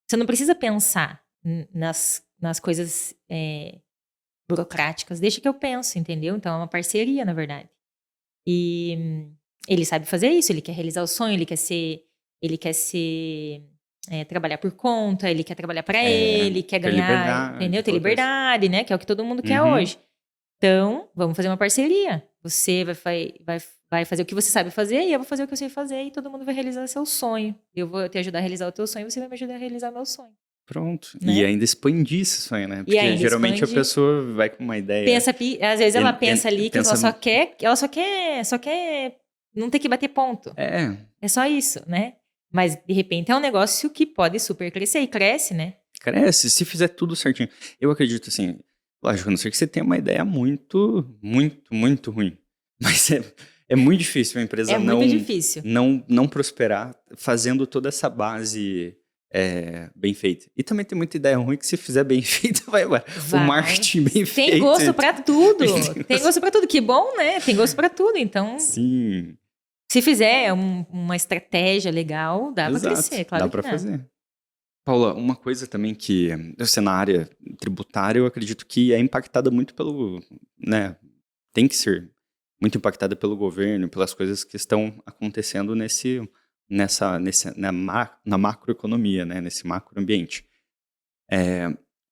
Você não precisa pensar nas coisas burocráticas, deixa que eu penso, entendeu? Então é uma parceria, na verdade. E ele sabe fazer isso, ele quer realizar o sonho, ele quer trabalhar por conta, ele quer trabalhar para ele, quer ganhar, entendeu? Ter liberdade, né? Que é o que todo mundo quer hoje. Então, vamos fazer uma parceria. Você vai fazer o que você sabe fazer e eu vou fazer o que eu sei fazer e todo mundo vai realizar seu sonho. Eu vou te ajudar a realizar o teu sonho e você vai me ajudar a realizar o meu sonho. Pronto. Né? E ainda expandir esse sonho, né? Porque geralmente a pessoa vai com uma ideia... Às vezes ela pensa ali que ela só quer não ter que bater ponto. É só isso, né? Mas, de repente, é um negócio que pode super crescer e cresce, né? Cresce, se fizer tudo certinho. Eu acredito assim, lógico, a não ser que você tenha uma ideia muito, muito, muito ruim. Mas é muito difícil a empresa É muito difícil. não prosperar fazendo toda essa base bem feita. E também tem muita ideia ruim que se fizer bem feita, vai. O marketing bem feito. Tem gosto pra tudo. Tem gosto pra tudo. Que bom, né? Tem gosto pra tudo. Então, sim. Se fizer uma estratégia legal, dá pra crescer, claro dá que pra fazer. Paula, uma coisa também que, você na área tributária, eu acredito que é impactada muito pelo, né, tem que ser muito impactada pelo governo, pelas coisas que estão acontecendo na macroeconomia, né, nesse macroambiente.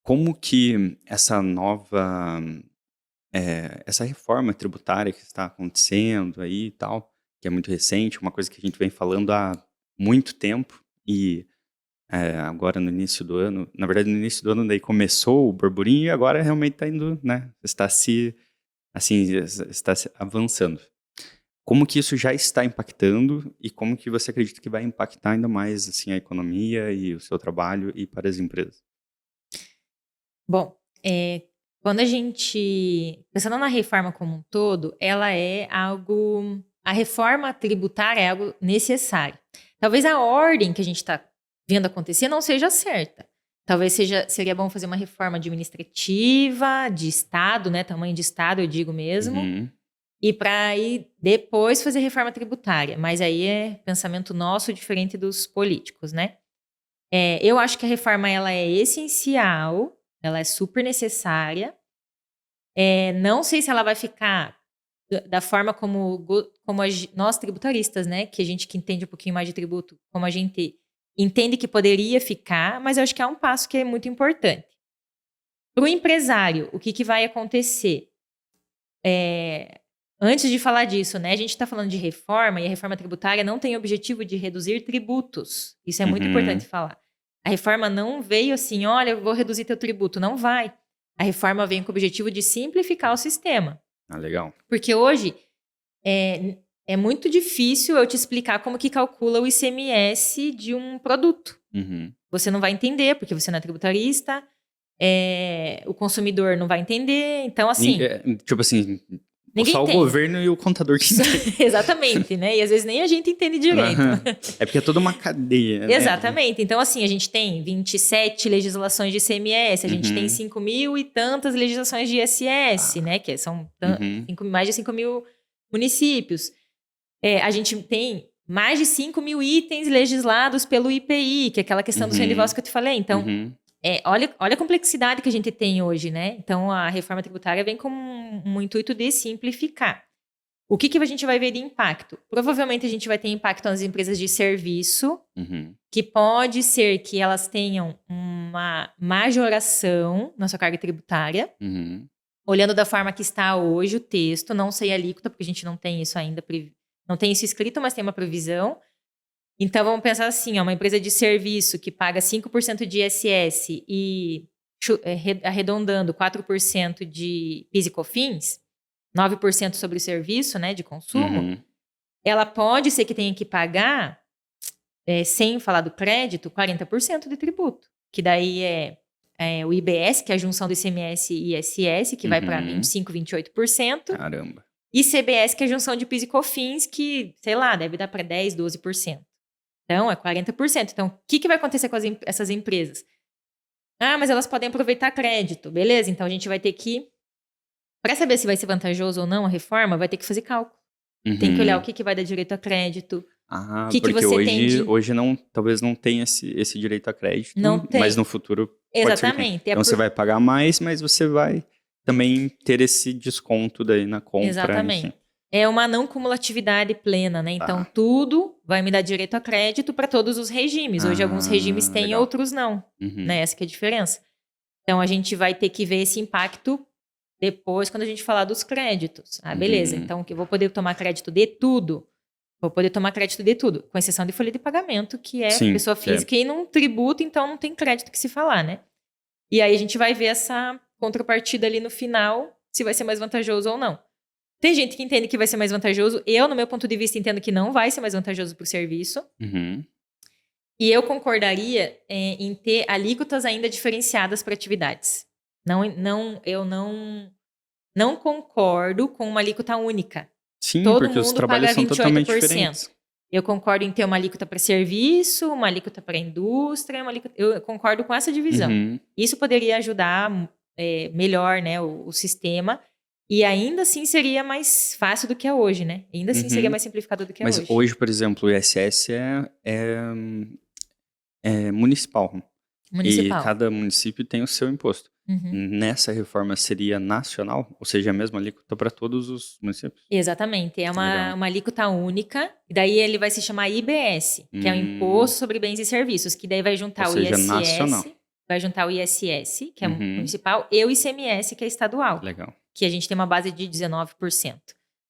Como que essa reforma tributária que está acontecendo aí e tal, que é muito recente, uma coisa que a gente vem falando há muito tempo e agora no início do ano, na verdade no início do ano daí começou o burburinho e agora realmente está indo, né, está se avançando. Como que isso já está impactando e como que você acredita que vai impactar ainda mais assim, a economia e o seu trabalho e para as empresas? Bom, quando a gente... Pensando na reforma como um todo, ela é algo... A reforma tributária é algo necessário. Talvez a ordem que a gente está vendo acontecer não seja certa. Talvez seria bom fazer uma reforma administrativa, de Estado, né? Tamanho de Estado, eu digo mesmo. Uhum. E para aí depois fazer reforma tributária. Mas aí é pensamento nosso diferente dos políticos, né? Eu acho que a reforma ela é essencial, ela é super necessária. Não sei se ela vai ficar da forma como nós tributaristas, né? Que a gente que entende um pouquinho mais de tributo, como a gente entende que poderia ficar, mas eu acho que é um passo que é muito importante. Para o empresário, o que vai acontecer? Antes de falar disso, né? A gente está falando de reforma e a reforma tributária não tem o objetivo de reduzir tributos. Isso é muito importante falar. A reforma não veio assim, olha, eu vou reduzir teu tributo. Não vai. A reforma vem com o objetivo de simplificar o sistema. Ah, legal. Porque hoje é muito difícil eu te explicar como que calcula o ICMS de um produto. Uhum. Você não vai entender, porque você não é tributarista. O consumidor não vai entender. Então, assim... Tipo assim... Ninguém só entende. O governo e o contador que entende. Exatamente, né? E às vezes nem a gente entende direito. É porque é toda uma cadeia, né? Exatamente. Então, assim, a gente tem 27 legislações de ICMS, a gente tem 5 mil e tantas legislações de ISS, né? Que são mais de 5 mil municípios. A gente tem mais de 5 mil itens legislados pelo IPI, que é aquela questão do sonho de valor que eu te falei. Então, olha a complexidade que a gente tem hoje, né? Então, a reforma tributária vem com um intuito de simplificar. O que a gente vai ver de impacto? Provavelmente a gente vai ter impacto nas empresas de serviço, que pode ser que elas tenham uma majoração na sua carga tributária, olhando da forma que está hoje o texto, não sei a alíquota, porque a gente não tem isso ainda, não tem isso escrito, mas tem uma previsão. Então, vamos pensar assim, uma empresa de serviço que paga 5% de ISS e, arredondando, 4% de PIS e COFINS, 9% sobre o serviço, né, de consumo, ela pode ser que tenha que pagar, sem falar do crédito, 40% de tributo. Que daí é o IBS, que é a junção do ICMS e ISS, que vai para 25%, 28%. Caramba. E CBS, que é a junção de PIS e COFINS, que, sei lá, deve dar para 10%, 12%. Então, é 40%. Então, o que vai acontecer com essas empresas? Mas elas podem aproveitar crédito. Beleza, então a gente vai ter que... Para saber se vai ser vantajoso ou não a reforma, vai ter que fazer cálculo. Tem que olhar o que vai dar direito a crédito. Porque você hoje talvez não tenha esse direito a crédito. Não tem. Mas no futuro pode ser que tenha. Então, você vai pagar mais, mas você vai também ter esse desconto daí na compra. Exatamente. Enfim. É uma não cumulatividade plena, né? Então, tudo vai me dar direito a crédito para todos os regimes. Hoje, alguns regimes têm, legal. Outros não. Né? Essa que é a diferença. Então, a gente vai ter que ver esse impacto depois, quando a gente falar dos créditos. Beleza. Então, eu vou poder tomar crédito de tudo. Vou poder tomar crédito de tudo, com exceção de folha de pagamento, que é pessoa física e não tributa, então não tem crédito que se falar, né? E aí, a gente vai ver essa contrapartida ali no final, se vai ser mais vantajoso ou não. Tem gente que entende que vai ser mais vantajoso. Eu, no meu ponto de vista, entendo que não vai ser mais vantajoso para o serviço. E eu concordaria em ter alíquotas ainda diferenciadas para atividades. Eu não concordo com uma alíquota única. Sim, Todo porque os mundo trabalhos paga são totalmente 28%. diferentes. Eu concordo em ter uma alíquota para serviço, uma alíquota para indústria, eu concordo com essa divisão. Uhum. Isso poderia ajudar melhor, né, o sistema. E ainda assim seria mais fácil do que é hoje, né? Ainda assim seria mais simplificado do que é Mas hoje. hoje, por exemplo, o ISS é municipal. E cada município tem o seu imposto. Nessa reforma seria nacional? Ou seja, a mesma alíquota para todos os municípios? Exatamente. É uma alíquota única. E daí ele vai se chamar IBS, que é o Imposto sobre Bens e Serviços, que daí vai juntar o ISS, nacional. Vai juntar o ISS, que é municipal, e o ICMS, que é estadual. Legal. Que a gente tem uma base de 19%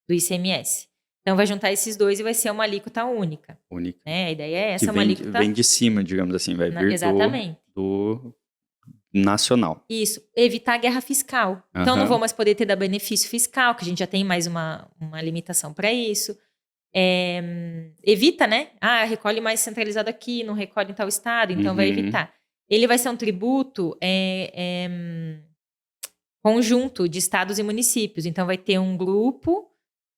do ICMS. Então vai juntar esses dois e vai ser uma alíquota única. Única. A ideia é essa, que uma alíquota... vem de cima, digamos assim, vai vir do nacional. Isso, evitar guerra fiscal. Então não vou mais poder ter da benefício fiscal, que a gente já tem mais uma limitação para isso. Evita, né? Recolhe mais centralizado aqui, não recolhe em tal estado, então vai evitar. Ele vai ser um tributo conjunto de estados e municípios. Então vai ter um grupo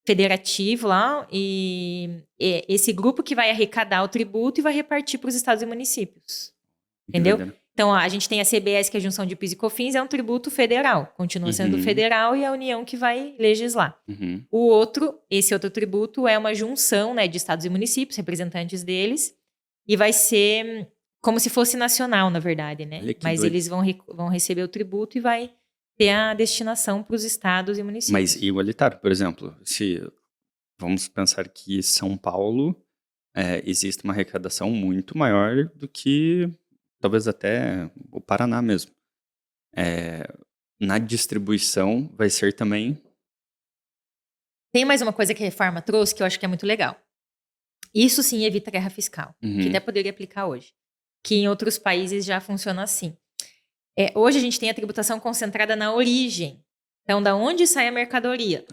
federativo lá e esse grupo que vai arrecadar o tributo e vai repartir para os estados e municípios. Entendeu? Então, a gente tem a CBS, que é a junção de PIS e COFINS, é um tributo federal. Continua sendo federal e é a União que vai legislar. Esse outro tributo é uma junção, né, de estados e municípios, representantes deles, e vai ser como se fosse nacional, na verdade, né? Mas eles vão receber o tributo e vai ter a destinação para os estados e municípios. Mas igualitário, por exemplo, se vamos pensar que São Paulo existe uma arrecadação muito maior do que talvez até o Paraná mesmo. Na distribuição vai ser também... Tem mais uma coisa que a reforma trouxe que eu acho que é muito legal. Isso sim evita guerra fiscal, que até poderia aplicar hoje. Que em outros países já funciona assim. Hoje a gente tem a tributação concentrada na origem. Então, da onde sai a mercadoria?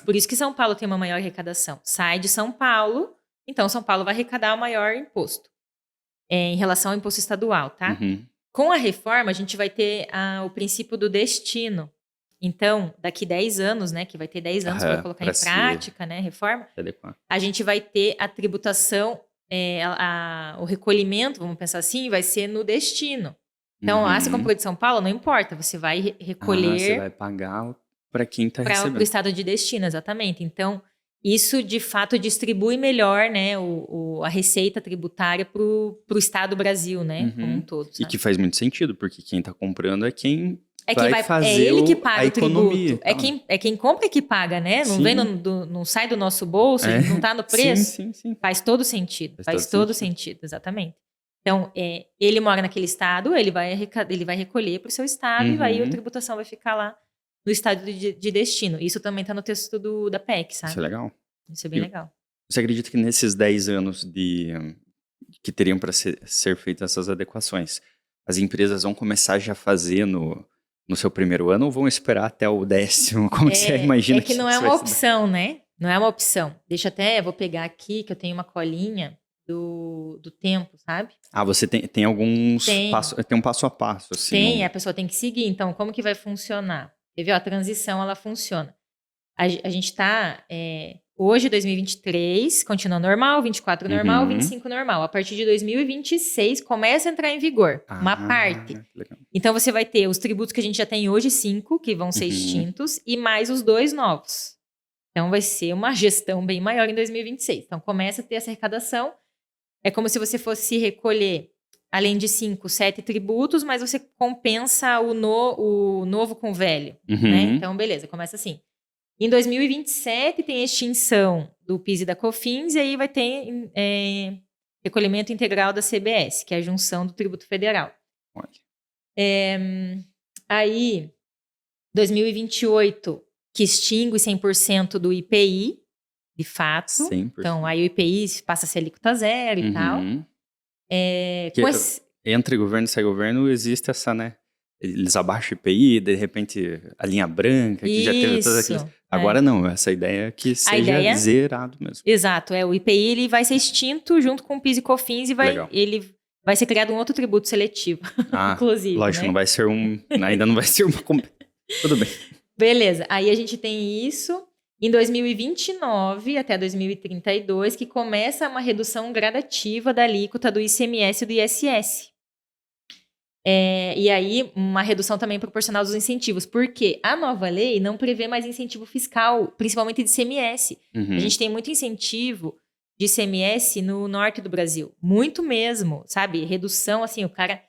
Por isso que São Paulo tem uma maior arrecadação. Sai de São Paulo, então São Paulo vai arrecadar o maior imposto. Em relação ao imposto estadual, tá? Com a reforma, a gente vai ter o princípio do destino. Então, daqui 10 anos, né, que vai ter 10 anos para colocar em prática, né, reforma, a gente vai ter a tributação, o recolhimento, vamos pensar assim, vai ser no destino. Então, você comprou de São Paulo, não importa, você vai recolher... você vai pagar para quem está recebendo. Para o estado de destino, exatamente. Então, isso, de fato, distribui melhor, né, a receita tributária para o Estado Brasil, né, como um todo. Sabe? E que faz muito sentido, porque quem está comprando é quem vai fazer ele que paga a o tributo. economia. É quem compra que paga, né? Não vem não sai do nosso bolso, não está no preço. Sim. Faz todo sentido. Faz todo sentido, exatamente. Então, ele mora naquele estado, ele vai recolher para o seu estado e aí a tributação vai ficar lá no estado de destino. Isso também está no texto da PEC, sabe? Isso é legal. Isso é bem legal. Você acredita que nesses 10 anos que teriam para ser feitas essas adequações, as empresas vão começar já a fazer no seu primeiro ano ou vão esperar até o 10º? Como que você imagina que não é uma opção, né? Não é uma opção. Vou pegar aqui, que eu tenho uma colinha do tempo, sabe? Você tem alguns passos, tem um passo a passo, assim. A pessoa tem que seguir. Então, como que vai funcionar? Você viu? A transição, ela funciona. A gente está... Hoje, 2023, continua normal, 24 normal, 25 normal. A partir de 2026, começa a entrar em vigor uma parte. Legal. Então, você vai ter os tributos que a gente já tem hoje, 5, que vão ser extintos, e mais os 2 novos. Então, vai ser uma gestão bem maior em 2026. Então, começa a ter essa arrecadação. É como se você fosse recolher, além de 5, 7 tributos, mas você compensa o novo com o velho. Né? Então, beleza, começa assim. Em 2027 tem a extinção do PIS e da COFINS e aí vai ter recolhimento integral da CBS, que é a junção do tributo federal. Aí, 2028, que extingue 100% do IPI, de fato. 100%. Então, aí o IPI passa a ser alíquota zero e tal. Entre governo e sai governo existe essa, né? Eles abaixam o IPI, de repente a linha branca, que já teve todas aquelas... Agora não, essa ideia é que seja zerado mesmo. Exato, o IPI ele vai ser extinto junto com o PIS e COFINS e vai ser criado um outro tributo seletivo, inclusive. Lógico, né? não vai ser ainda não vai ser uma... Tudo bem. Beleza, aí a gente tem isso em 2029 até 2032, que começa uma redução gradativa da alíquota do ICMS e do ISS. E aí, uma redução também proporcional dos incentivos, porque a nova lei não prevê mais incentivo fiscal, principalmente de ICMS. A gente tem muito incentivo de ICMS no norte do Brasil, muito mesmo, sabe? Redução, assim, o cara,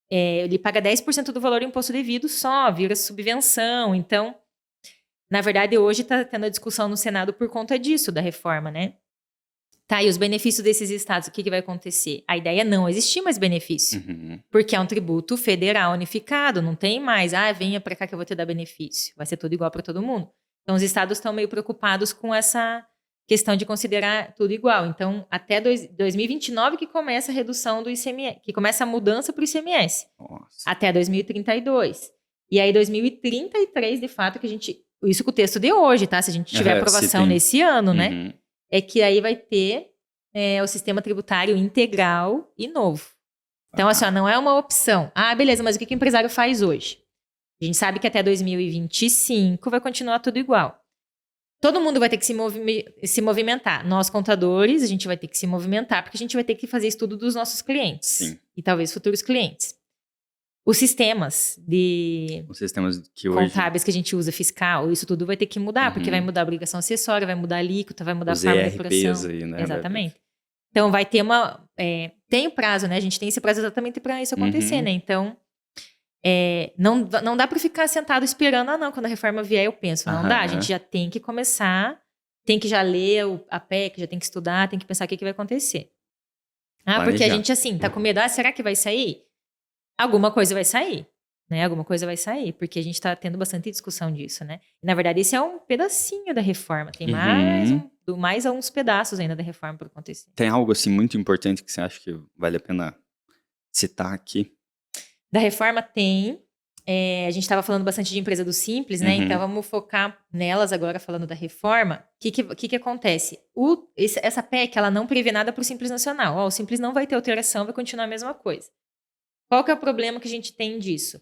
ele paga 10% do valor do imposto devido só, vira subvenção. Então, na verdade, hoje está tendo a discussão no Senado por conta disso, da reforma, né? Tá, e os benefícios desses estados, o que vai acontecer? A ideia é não existir mais benefício, porque é um tributo federal unificado, não tem mais, venha para cá que eu vou te dar benefício. Vai ser tudo igual para todo mundo. Então, os estados estão meio preocupados com essa questão de considerar tudo igual. Então, até 2029 que começa a redução do ICMS, que começa a mudança para o ICMS. Nossa. Até 2032. E aí, 2033, de fato, que a gente... Isso com o texto de hoje, tá? Se a gente tiver aprovação nesse ano, né? É que aí vai ter o sistema tributário integral e novo. Então, assim, não é uma opção. Beleza, mas o que o empresário faz hoje? A gente sabe que até 2025 vai continuar tudo igual. Todo mundo vai ter que se movimentar. Nós, contadores, a gente vai ter que se movimentar, porque a gente vai ter que fazer estudo dos nossos clientes. Sim. E talvez futuros clientes. Os sistemas que hoje... contábeis que a gente usa, fiscal, isso tudo vai ter que mudar, porque vai mudar a obrigação acessória, vai mudar a alíquota, vai mudar a forma de apuração. Aí, né? Exatamente. Então, vai ter tem o prazo, né? A gente tem esse prazo exatamente para isso acontecer, né? Então, não dá para ficar sentado esperando, quando a reforma vier eu penso. Não dá, a gente já tem que começar, tem que já ler a PEC, já tem que estudar, tem que pensar o que vai acontecer. Porque a gente, assim, tá com medo, será que vai sair? Alguma coisa vai sair, né? Alguma coisa vai sair, porque a gente está tendo bastante discussão disso, né? E, na verdade, esse é um pedacinho da reforma. Tem mais alguns pedaços ainda da reforma para acontecer. Tem algo, assim, muito importante que você acha que vale a pena citar aqui? Da reforma tem. A gente estava falando bastante de empresa do Simples, né? Então, vamos focar nelas agora, falando da reforma. O que acontece? Essa PEC, ela não prevê nada para o Simples Nacional. O Simples não vai ter alteração, vai continuar a mesma coisa. Qual que é o problema que a gente tem disso?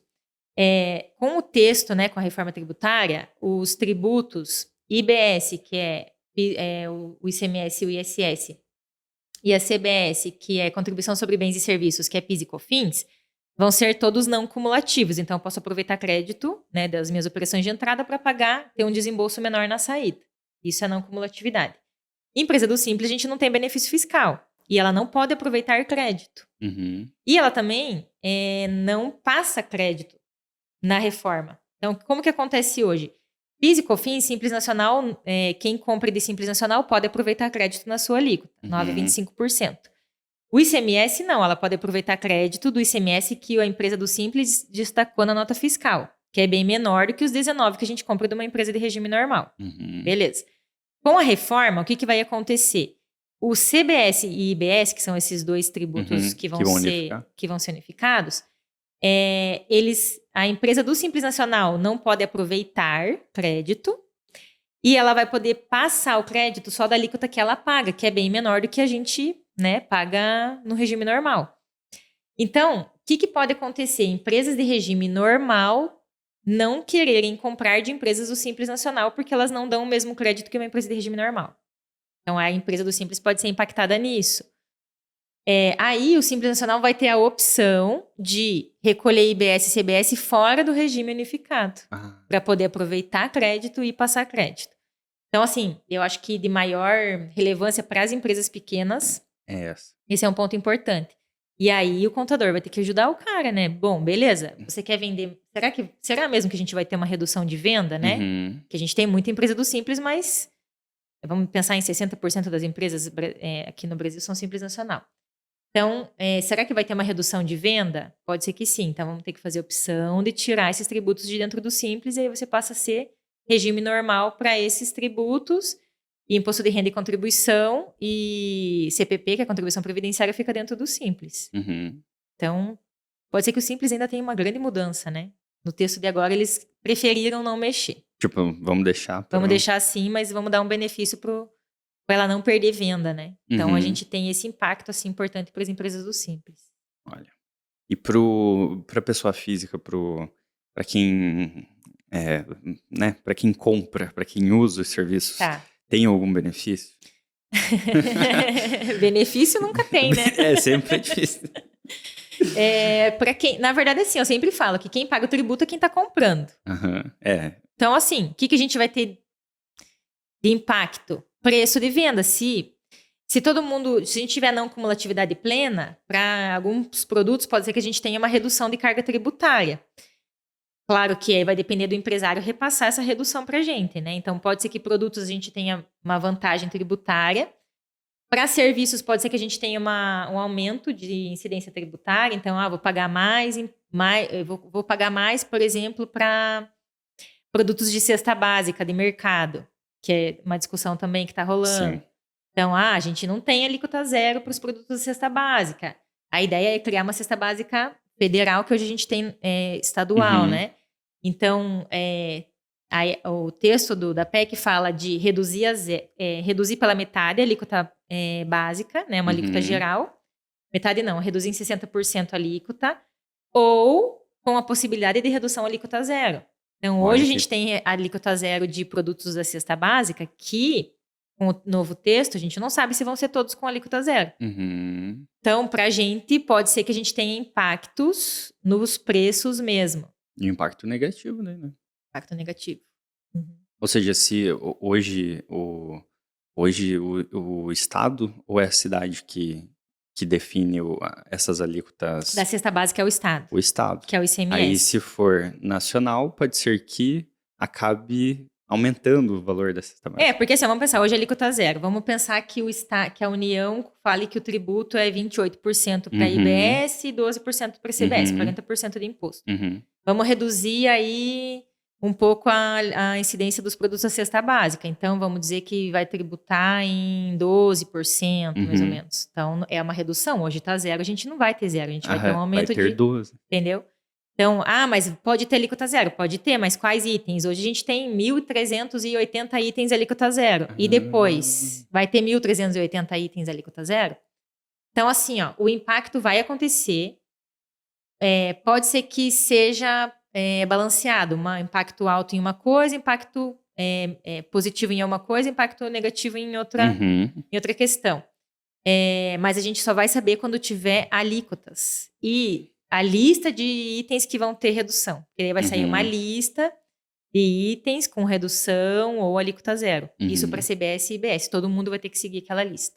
Com o texto, né, com a reforma tributária, os tributos IBS, que é o ICMS e o ISS, e a CBS, que é Contribuição sobre Bens e Serviços, que é PIS e COFINS, vão ser todos não cumulativos. Então, eu posso aproveitar crédito, né, das minhas operações de entrada para ter um desembolso menor na saída. Isso é não cumulatividade. Empresa do Simples, a gente não tem benefício fiscal. E ela não pode aproveitar crédito. E ela também não passa crédito na reforma. Então, como que acontece hoje? PIS e COFINS, Simples Nacional, quem compra de Simples Nacional pode aproveitar crédito na sua alíquota, 9,25%. O ICMS não, ela pode aproveitar crédito do ICMS que a empresa do Simples destacou na nota fiscal, que é bem menor do que os 19 que a gente compra de uma empresa de regime normal. Beleza. Com a reforma, o que vai acontecer? O CBS e IBS, que são esses dois tributos que vão ser unificados, a empresa do Simples Nacional não pode aproveitar crédito e ela vai poder passar o crédito só da alíquota que ela paga, que é bem menor do que a gente, né, paga no regime normal. Então, o que pode acontecer? Empresas de regime normal não quererem comprar de empresas do Simples Nacional porque elas não dão o mesmo crédito que uma empresa de regime normal. Então, a empresa do Simples pode ser impactada nisso. Aí, o Simples Nacional vai ter a opção de recolher IBS e CBS fora do regime unificado, para poder aproveitar crédito e passar crédito. Então, assim, eu acho que de maior relevância para as empresas pequenas, esse é um ponto importante. E aí, o contador vai ter que ajudar o cara, né? Bom, beleza, você quer vender... Será mesmo que a gente vai ter uma redução de venda, né? Que a gente tem muita empresa do Simples, mas... Vamos pensar em 60% das empresas aqui no Brasil são Simples Nacional. Então, será que vai ter uma redução de venda? Pode ser que sim. Então, vamos ter que fazer a opção de tirar esses tributos de dentro do Simples e aí você passa a ser regime normal para esses tributos. E imposto de renda e contribuição e CPP, que é a contribuição previdenciária, fica dentro do Simples. Então, pode ser que o Simples ainda tenha uma grande mudança, né? No texto de agora, eles preferiram não mexer. Tipo, vamos deixar... Vamos deixar assim, mas vamos dar um benefício para ela não perder venda, né? Então, a gente tem esse impacto, assim, importante para as empresas do Simples. Olha. E para a pessoa física, para quem, né, para quem compra, para quem usa os serviços, Tá. tem algum benefício? Benefício nunca tem, né? Sempre é difícil. Para quem, na verdade, assim, eu sempre falo que quem paga o tributo é quem tá comprando. Aham, Então, assim, o que a gente vai ter de impacto? Preço de venda. Se todo mundo, se a gente tiver não cumulatividade plena, para alguns produtos pode ser que a gente tenha uma redução de carga tributária. Claro que aí vai depender do empresário repassar essa redução para a gente, né? Então, pode ser que produtos a gente tenha uma vantagem tributária. Para serviços, pode ser que a gente tenha um aumento de incidência tributária. Então, vou pagar mais, vou pagar mais, por exemplo, para produtos de cesta básica de mercado, que é uma discussão também que está rolando. sim. Então, a gente não tem alíquota zero para os produtos de cesta básica. A ideia é criar uma cesta básica federal, que hoje a gente tem estadual, Uhum. né? Então, o texto da PEC fala de reduzir pela metade a alíquota básica, né? Uma alíquota Uhum. geral. Metade não, reduzir em 60% a alíquota, ou com a possibilidade de redução à alíquota zero. Então, hoje Olha a que gente tem a alíquota zero de produtos da cesta básica, que, com o novo texto, a gente não sabe se vão ser todos com alíquota zero. Uhum. Então, para a gente, pode ser que a gente tenha impactos nos preços mesmo. E impacto negativo, né? Impacto negativo. Uhum. Ou seja, se hoje o estado ou é a cidade que define essas alíquotas? Da cesta básica é o Estado, O estado. que é o Aí, ICMS. se for nacional, pode ser que acabe aumentando o valor da cesta básica. Porque assim, vamos pensar, hoje é alíquota zero. Vamos pensar que que a União fale que o tributo é 28% para Uhum. IBS e 12% para CBS, Uhum. 40% de imposto. Uhum. Vamos reduzir aí um pouco a incidência dos produtos da cesta básica. Então, vamos dizer que vai tributar em 12%, mais ou Uhum. menos. Então, é uma redução. Hoje está zero, a gente não vai ter zero, a gente vai ter um Vai aumento ter 12. Entendeu? Então, mas pode ter alíquota zero? Pode ter, mas quais itens? Hoje a gente tem 1.380 itens alíquota zero. E depois, vai ter 1.380 itens alíquota zero? Então, assim, o impacto vai acontecer. Pode ser que seja balanceado. Um impacto alto em uma coisa, impacto positivo em uma coisa, impacto negativo em outra, Uhum. em outra questão. Mas a gente só vai saber quando tiver alíquotas. E a lista de itens que vão ter redução. Porque aí vai sair uma Uhum. lista de itens com redução ou alíquota zero. Uhum. Isso para CBS e IBS. Todo mundo vai ter que seguir aquela lista.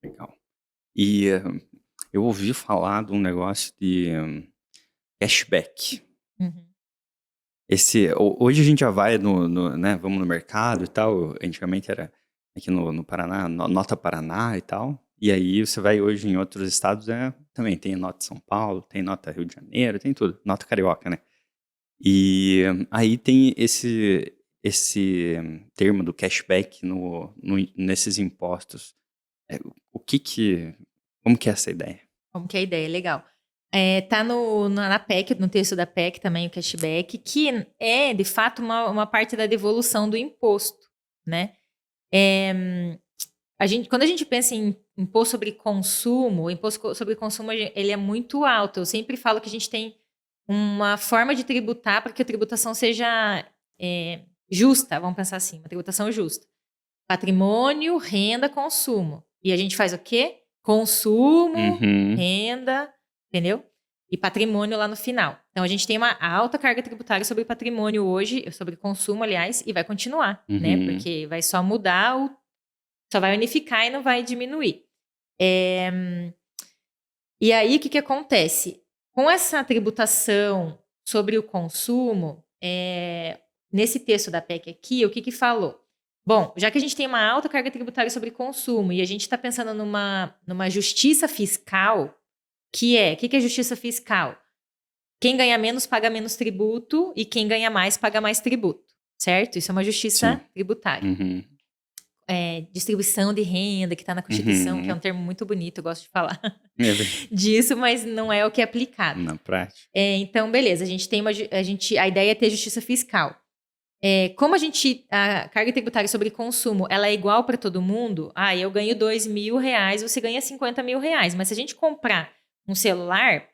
Legal. E eu ouvi falar de um negócio de cashback. Uhum. Hoje a gente já vai né, vamos no mercado e tal. Antigamente era aqui no Paraná, Nota Paraná e tal. E aí você vai hoje em outros estados, também tem Nota São Paulo, tem Nota Rio de Janeiro, tem tudo. Nota Carioca, né? E aí tem esse termo do cashback nesses impostos. Como que é essa ideia? Como que é a ideia? Legal. Tá na PEC, no texto da PEC também, o cashback, que é, de fato, uma parte da devolução do imposto, né? Quando a gente pensa em imposto sobre consumo, o imposto sobre consumo ele é muito alto. Eu sempre falo que a gente tem uma forma de tributar para que a tributação seja justa, vamos pensar assim, uma tributação justa. Patrimônio, renda, consumo. E a gente faz o quê? Consumo, Uhum. renda, entendeu? E patrimônio lá no final. Então, a gente tem uma alta carga tributária sobre patrimônio hoje, sobre consumo, aliás, e vai continuar, né? Uhum. Porque vai só mudar, só vai unificar e não vai diminuir. E aí, o que acontece? Com essa tributação sobre o consumo, nesse texto da PEC aqui, o que falou? Bom, já que a gente tem uma alta carga tributária sobre consumo e a gente está pensando numa justiça fiscal, o que é justiça fiscal? Quem ganha menos paga menos tributo e quem ganha mais paga mais tributo, certo? Isso é uma justiça Sim. tributária. Uhum. Distribuição de renda, que está na Constituição, Uhum. que é um termo muito bonito, eu gosto de falar É verdade. disso, mas não é o que é aplicado. Na prática. Então, beleza, a ideia é ter justiça fiscal. Como a carga tributária sobre consumo ela é igual para todo mundo, eu ganho R$2.000, você ganha R$50.000. Mas se a gente comprar um celular,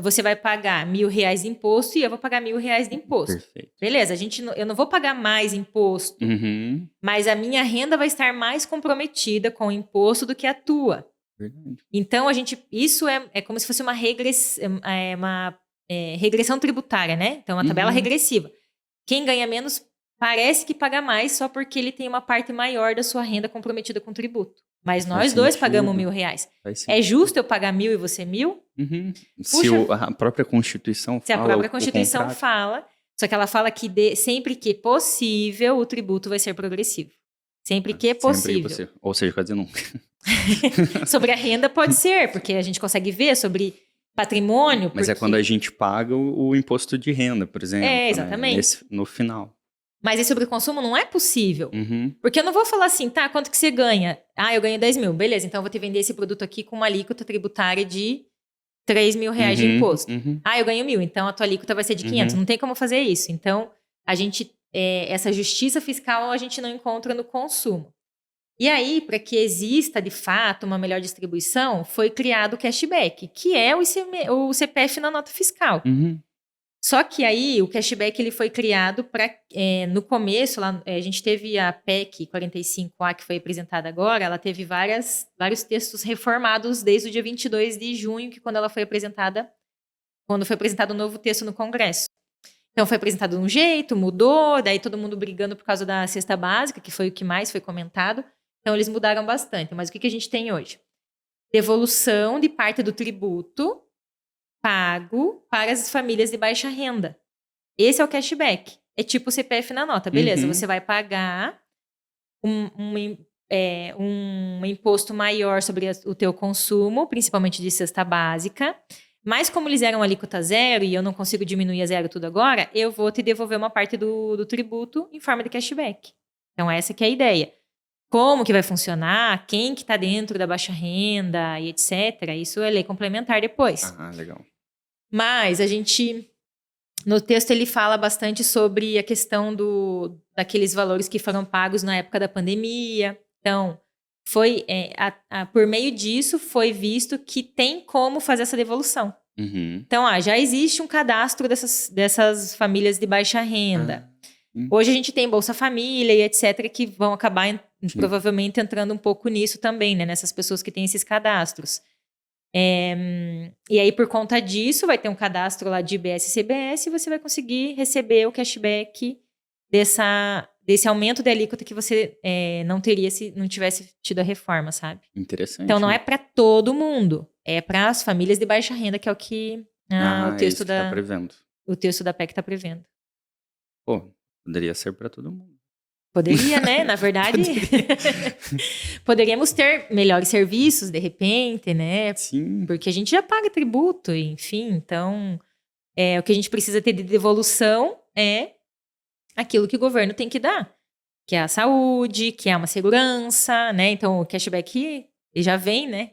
você vai pagar R$ 1.000 de imposto e eu vou pagar R$ 1.000 de imposto. Perfeito. Beleza, eu não vou pagar mais imposto, Uhum. mas a minha renda vai estar mais comprometida com o imposto do que a tua. Verdade. Então, isso é como se fosse uma regressão tributária, né? Então, uma tabela Uhum. regressiva. Quem ganha menos parece que paga mais só porque ele tem uma parte maior da sua renda comprometida com tributo. Mas Faz nós dois pagamos sentido. R$ 1.000. Faz É sentido. justo eu pagar 1.000 e você 1.000? Uhum. Se Puxa. a própria Constituição Se a fala própria o Constituição contrato, fala, só que ela fala que sempre que possível, o tributo vai ser progressivo. Sempre que sempre possível. você, ou seja, quase nunca. Sobre a renda pode ser, porque a gente consegue ver sobre patrimônio. Mas é quando a gente paga o imposto de renda, por exemplo. Exatamente. Né? No final. Mas aí sobre o consumo não é possível. Uhum. Porque eu não vou falar assim, tá, quanto que você ganha? Ah, eu ganho 10 mil. Beleza, então eu vou te vender esse produto aqui com uma alíquota tributária de R$ 3.000 de imposto. Uhum. Ah, eu ganho 1.000, então a tua alíquota vai ser de 500. Não tem como fazer isso. Então, essa justiça fiscal a gente não encontra no consumo. E aí, para que exista de fato uma melhor distribuição, foi criado o cashback, que é o CPF na nota fiscal. Uhum. Só que aí o cashback ele foi criado para, no começo, lá, a gente teve a PEC 45A, que foi apresentada agora, ela teve vários textos reformados desde o dia 22 de junho, que quando foi apresentado um novo texto no Congresso. Então foi apresentado de um jeito, mudou, daí todo mundo brigando por causa da cesta básica, que foi o que mais foi comentado. Então eles mudaram bastante. Mas o que a gente tem hoje? Devolução de parte do tributo pago para as famílias de baixa renda. Esse é o cashback. É tipo o CPF na nota. Beleza, você vai pagar um imposto maior sobre o teu consumo, principalmente de cesta básica. Mas como eles eram alíquota zero e eu não consigo diminuir a zero tudo agora, eu vou te devolver uma parte do tributo em forma de cashback. Então essa que é a ideia. Como que vai funcionar, quem que está dentro da baixa renda e etc. Isso é lei complementar depois. Ah, legal. Mas no texto ele fala bastante sobre a questão daqueles valores que foram pagos na época da pandemia. Então, por meio disso, foi visto que tem como fazer essa devolução. Uhum. Então, já existe um cadastro dessas famílias de baixa renda. Hoje a gente tem Bolsa Família e etc. que vão acabar provavelmente entrando um pouco nisso também, né? Nessas pessoas que têm esses cadastros. E aí, por conta disso, vai ter um cadastro lá de IBS e CBS e você vai conseguir receber o cashback desse aumento da alíquota que você não teria se não tivesse tido a reforma, sabe? Interessante. Então, não é para todo mundo. É para as famílias de baixa renda, que é o que o texto tá prevendo. O texto da PEC está prevendo. Pô, poderia ser para todo mundo. Poderia, né? Na verdade, poderíamos ter melhores serviços, de repente, né? Sim. Porque a gente já paga tributo, enfim. Então, o que a gente precisa ter de devolução é aquilo que o governo tem que dar. Que é a saúde, que é uma segurança, né? Então, o cashback já vem, né?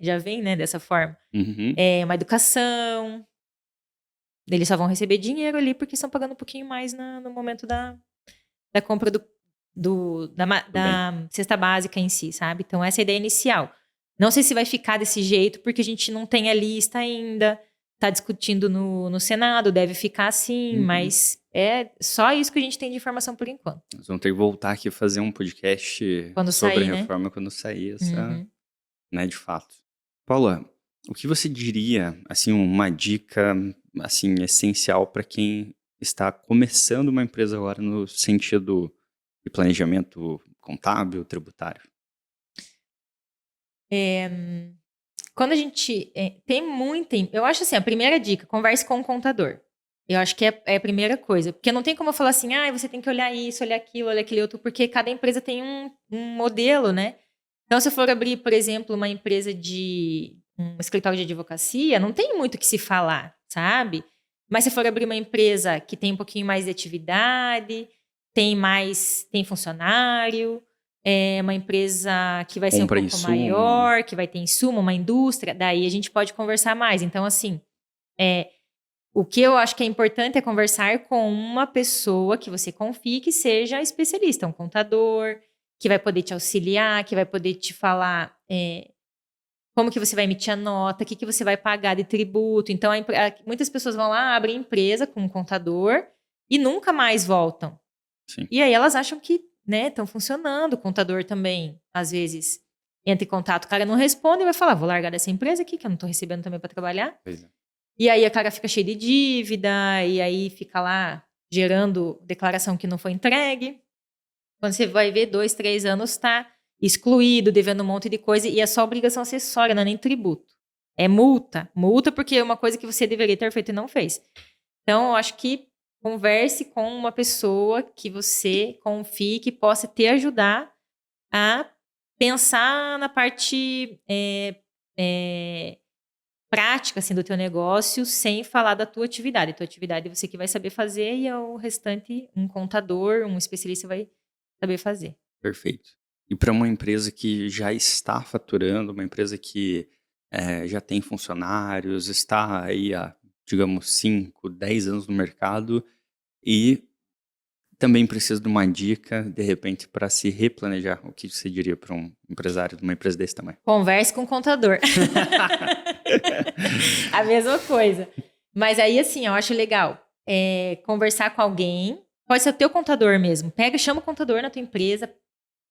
Dessa forma. Uhum. É uma educação. Eles só vão receber dinheiro ali porque estão pagando um pouquinho mais no momento da compra da cesta básica em si, sabe? Então, essa é a ideia inicial. Não sei se vai ficar desse jeito, porque a gente não tem a lista ainda, está discutindo no Senado, deve ficar assim, mas é só isso que a gente tem de informação por enquanto. Nós vamos ter que voltar aqui e fazer um podcast Quando sobre sair, a reforma, né? Quando sair essa, né, de fato. Paula, o que você diria, assim, uma dica, assim, essencial para quem está começando uma empresa agora no sentido de planejamento contábil, tributário? Quando a gente tem muita... Eu acho assim, a primeira dica, converse com o contador. Eu acho que é a primeira coisa. Porque não tem como eu falar assim, você tem que olhar isso, olhar aquilo, olhar aquele outro, porque cada empresa tem um modelo, né? Então, se eu for abrir, por exemplo, uma empresa um escritório de advocacia, não tem muito o que se falar, sabe? Mas se for abrir uma empresa que tem um pouquinho mais de atividade, tem funcionário, uma empresa que vai ser um pouco maior, que vai ter insumo, uma indústria, daí a gente pode conversar mais. Então, assim, o que eu acho que é importante é conversar com uma pessoa que você confie que seja especialista, um contador, que vai poder te auxiliar, que vai poder te falar como que você vai emitir a nota, o que você vai pagar de tributo. Então, muitas pessoas vão lá, abrem empresa com um contador e nunca mais voltam. Sim. E aí elas acham que, né, estão funcionando. O contador também, às vezes, entra em contato, o cara não responde e vai falar, vou largar dessa empresa aqui, que eu não estou recebendo também para trabalhar. Pois é. E aí a cara fica cheia de dívida, e aí fica lá gerando declaração que não foi entregue. Quando você vai ver, 2, 3 anos está excluído, devendo um monte de coisa, e é só obrigação acessória, não é nem tributo. É multa. Multa porque é uma coisa que você deveria ter feito e não fez. Então, eu acho que converse com uma pessoa que você confie, que possa te ajudar a pensar na parte prática assim, do teu negócio, sem falar da tua atividade. A tua atividade é você que vai saber fazer e o restante, um contador, um especialista vai saber fazer. Perfeito. E para uma empresa que já está faturando, uma empresa que já tem funcionários, está aí há, digamos, 5, 10 anos no mercado e também precisa de uma dica, de repente, para se replanejar, o que você diria para um empresário de uma empresa desse tamanho? Converse com o contador. A mesma coisa. Mas aí, assim, eu acho legal conversar com alguém. Pode ser o teu contador mesmo. Chama o contador na tua empresa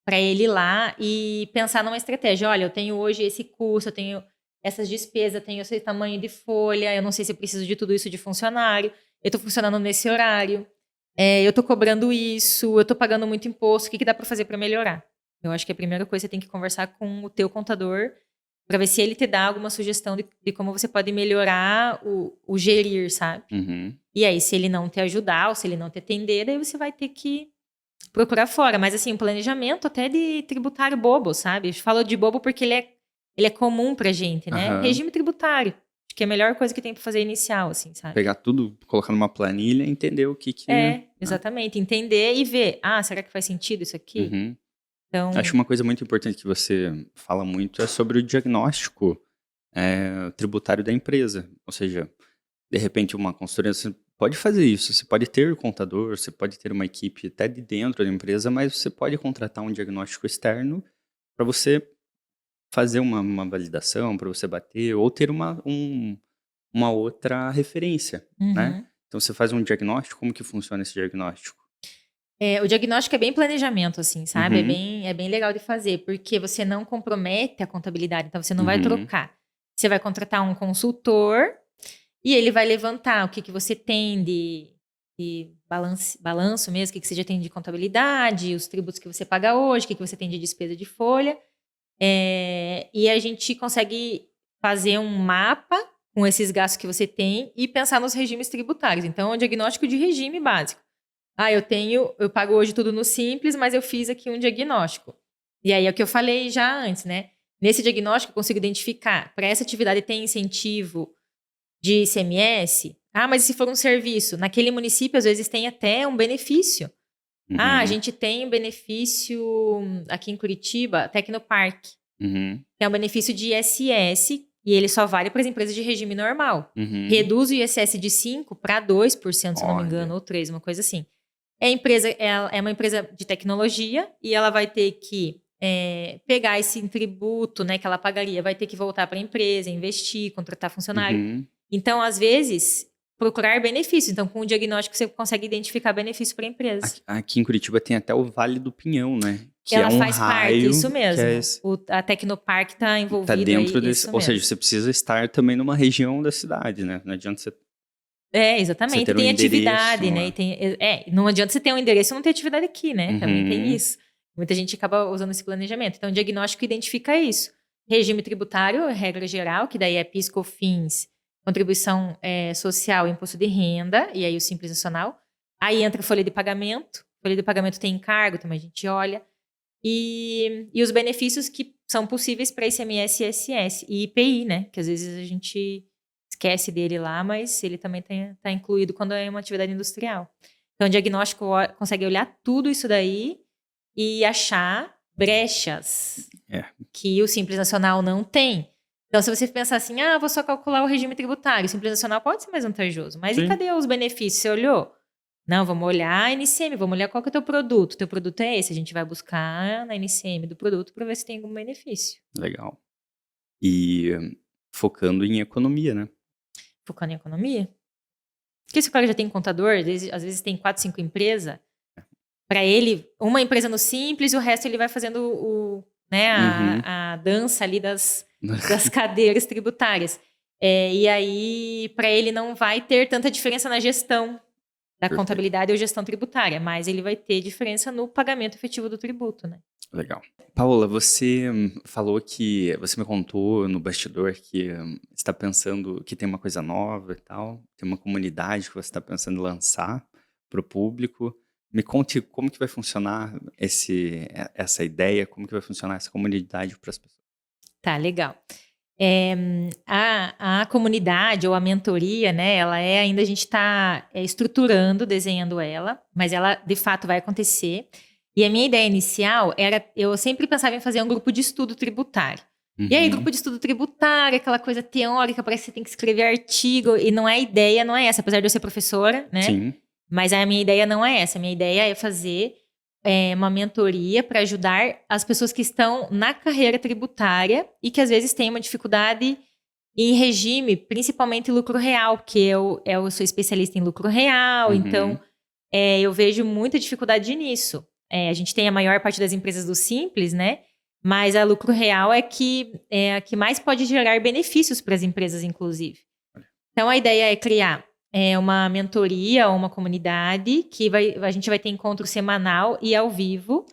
para ele ir lá e pensar numa estratégia. Olha, eu tenho hoje esse custo, eu tenho essas despesas, eu tenho esse tamanho de folha, eu não sei se eu preciso de tudo isso de funcionário, eu estou funcionando nesse horário, eu estou cobrando isso, eu estou pagando muito imposto, o que dá para fazer para melhorar? Eu acho que a primeira coisa você tem que conversar com o teu contador para ver se ele te dá alguma sugestão de como você pode melhorar o gerir, sabe? Uhum. E aí, se ele não te ajudar ou se ele não te atender, daí você vai ter que procurar fora. Mas, assim, um planejamento até de tributário bobo, sabe? A gente fala de bobo porque ele é comum pra gente, né? Aham. Regime tributário. Acho que é a melhor coisa que tem pra fazer inicial, assim, sabe? Pegar tudo, colocar numa planilha e entender o que Exatamente. Entender e ver. Ah, será que faz sentido isso aqui? Uhum. Então, Acho uma coisa muito importante que você fala muito é sobre o diagnóstico tributário da empresa. Ou seja, de repente uma consultoria, você pode fazer isso, você pode ter contador, você pode ter uma equipe até de dentro da empresa, mas você pode contratar um diagnóstico externo para você fazer uma validação, para você bater, ou ter uma outra referência, né? uhum. Então você faz um diagnóstico, como que funciona esse diagnóstico? O diagnóstico é bem planejamento, assim, sabe? Uhum. É bem legal de fazer, porque você não compromete a contabilidade, então você não vai Uhum. trocar. Você vai contratar um consultor e ele vai levantar o que você tem de balanço mesmo, o que você já tem de contabilidade, os tributos que você paga hoje, o que você tem de despesa de folha. E a gente consegue fazer um mapa com esses gastos que você tem e pensar nos regimes tributários. Então, é um diagnóstico de regime básico. Eu pago hoje tudo no Simples, mas eu fiz aqui um diagnóstico. E aí é o que eu falei já antes, né? Nesse diagnóstico eu consigo identificar, para essa atividade tem incentivo de ICMS? Ah, mas e se for um serviço? Naquele município, às vezes, tem até um benefício. Ah, a Uhum. gente tem um benefício aqui em Curitiba, Tecnopark. Uhum. É um benefício de ISS e ele só vale para as empresas de regime normal. Uhum. Reduz o ISS de 5% para 2%, se eu não me engano, Olha. ou 3%, uma coisa assim. É uma empresa de tecnologia e ela vai ter que pegar esse tributo, né, que ela pagaria, vai ter que voltar para a empresa, investir, contratar funcionário. Uhum. Então, às vezes, procurar benefícios. Então, com o diagnóstico, você consegue identificar benefício para a empresa. Aqui em Curitiba tem até o Vale do Pinhão, né? Que Ela é um faz parte, raio isso que mesmo. A Tecnopark está tá envolvido dentro aí, desse. isso Ou mesmo. seja, você precisa estar também numa região da cidade, né? Não adianta você Exatamente. ter um Tem endereço atividade, né? lá. E não adianta você ter um endereço e não ter atividade aqui, né? Também tem Uhum. isso. Muita gente acaba usando esse planejamento. Então, o diagnóstico identifica isso. Regime tributário, regra geral, que daí é PIS, COFINS, contribuição social, imposto de renda, e aí o Simples Nacional. Aí entra a folha de pagamento. Folha de pagamento tem encargo, também a gente olha. E os benefícios que são possíveis para ICMS, ISS e IPI, né? Que às vezes a gente esquece dele lá, mas ele também está incluído quando é uma atividade industrial. Então, o diagnóstico consegue olhar tudo isso daí e achar brechas que o Simples Nacional não tem. Então, se você pensar assim, vou só calcular o regime tributário, o Simples Nacional pode ser mais vantajoso, mas Sim. e cadê os benefícios? Você olhou? Não, vamos olhar a NCM, vamos olhar qual que é o teu produto. O teu produto é esse, a gente vai buscar na NCM do produto para ver se tem algum benefício. Legal. E focando em economia, né? Focando em economia. Porque se o cara já tem contador, às vezes tem 4, 5 empresas, para ele, uma empresa no Simples e o resto ele vai fazendo né, Uhum. a dança ali das cadeiras tributárias. E aí, para ele não vai ter tanta diferença na gestão da Perfeito. contabilidade ou gestão tributária, mas ele vai ter diferença no pagamento efetivo do tributo, né? Legal. Paola, você falou que você me contou no bastidor que está pensando que tem uma coisa nova e tal, tem uma comunidade que você está pensando em lançar para o público. Me conte como que vai funcionar essa ideia, como que vai funcionar essa comunidade para as pessoas. Tá, legal. A comunidade ou a mentoria, né? Ela ainda a gente está estruturando, desenhando ela, mas ela de fato vai acontecer. E a minha ideia inicial eu sempre pensava em fazer um grupo de estudo tributário. E aí, grupo de estudo tributário, aquela coisa teórica, parece que você tem que escrever artigo, e não é a ideia, não é essa, apesar de eu ser professora, né? Sim. Mas a minha ideia não é essa, a minha ideia é fazer uma mentoria para ajudar as pessoas que estão na carreira tributária e que às vezes têm uma dificuldade em regime, principalmente lucro real, porque eu sou especialista em lucro real, então eu vejo muita dificuldade nisso. A gente tem a maior parte das empresas do Simples, né? Mas a lucro real é a que mais pode gerar benefícios para as empresas, inclusive. Então, a ideia é criar uma mentoria ou uma comunidade que a gente vai ter encontro semanal e ao vivo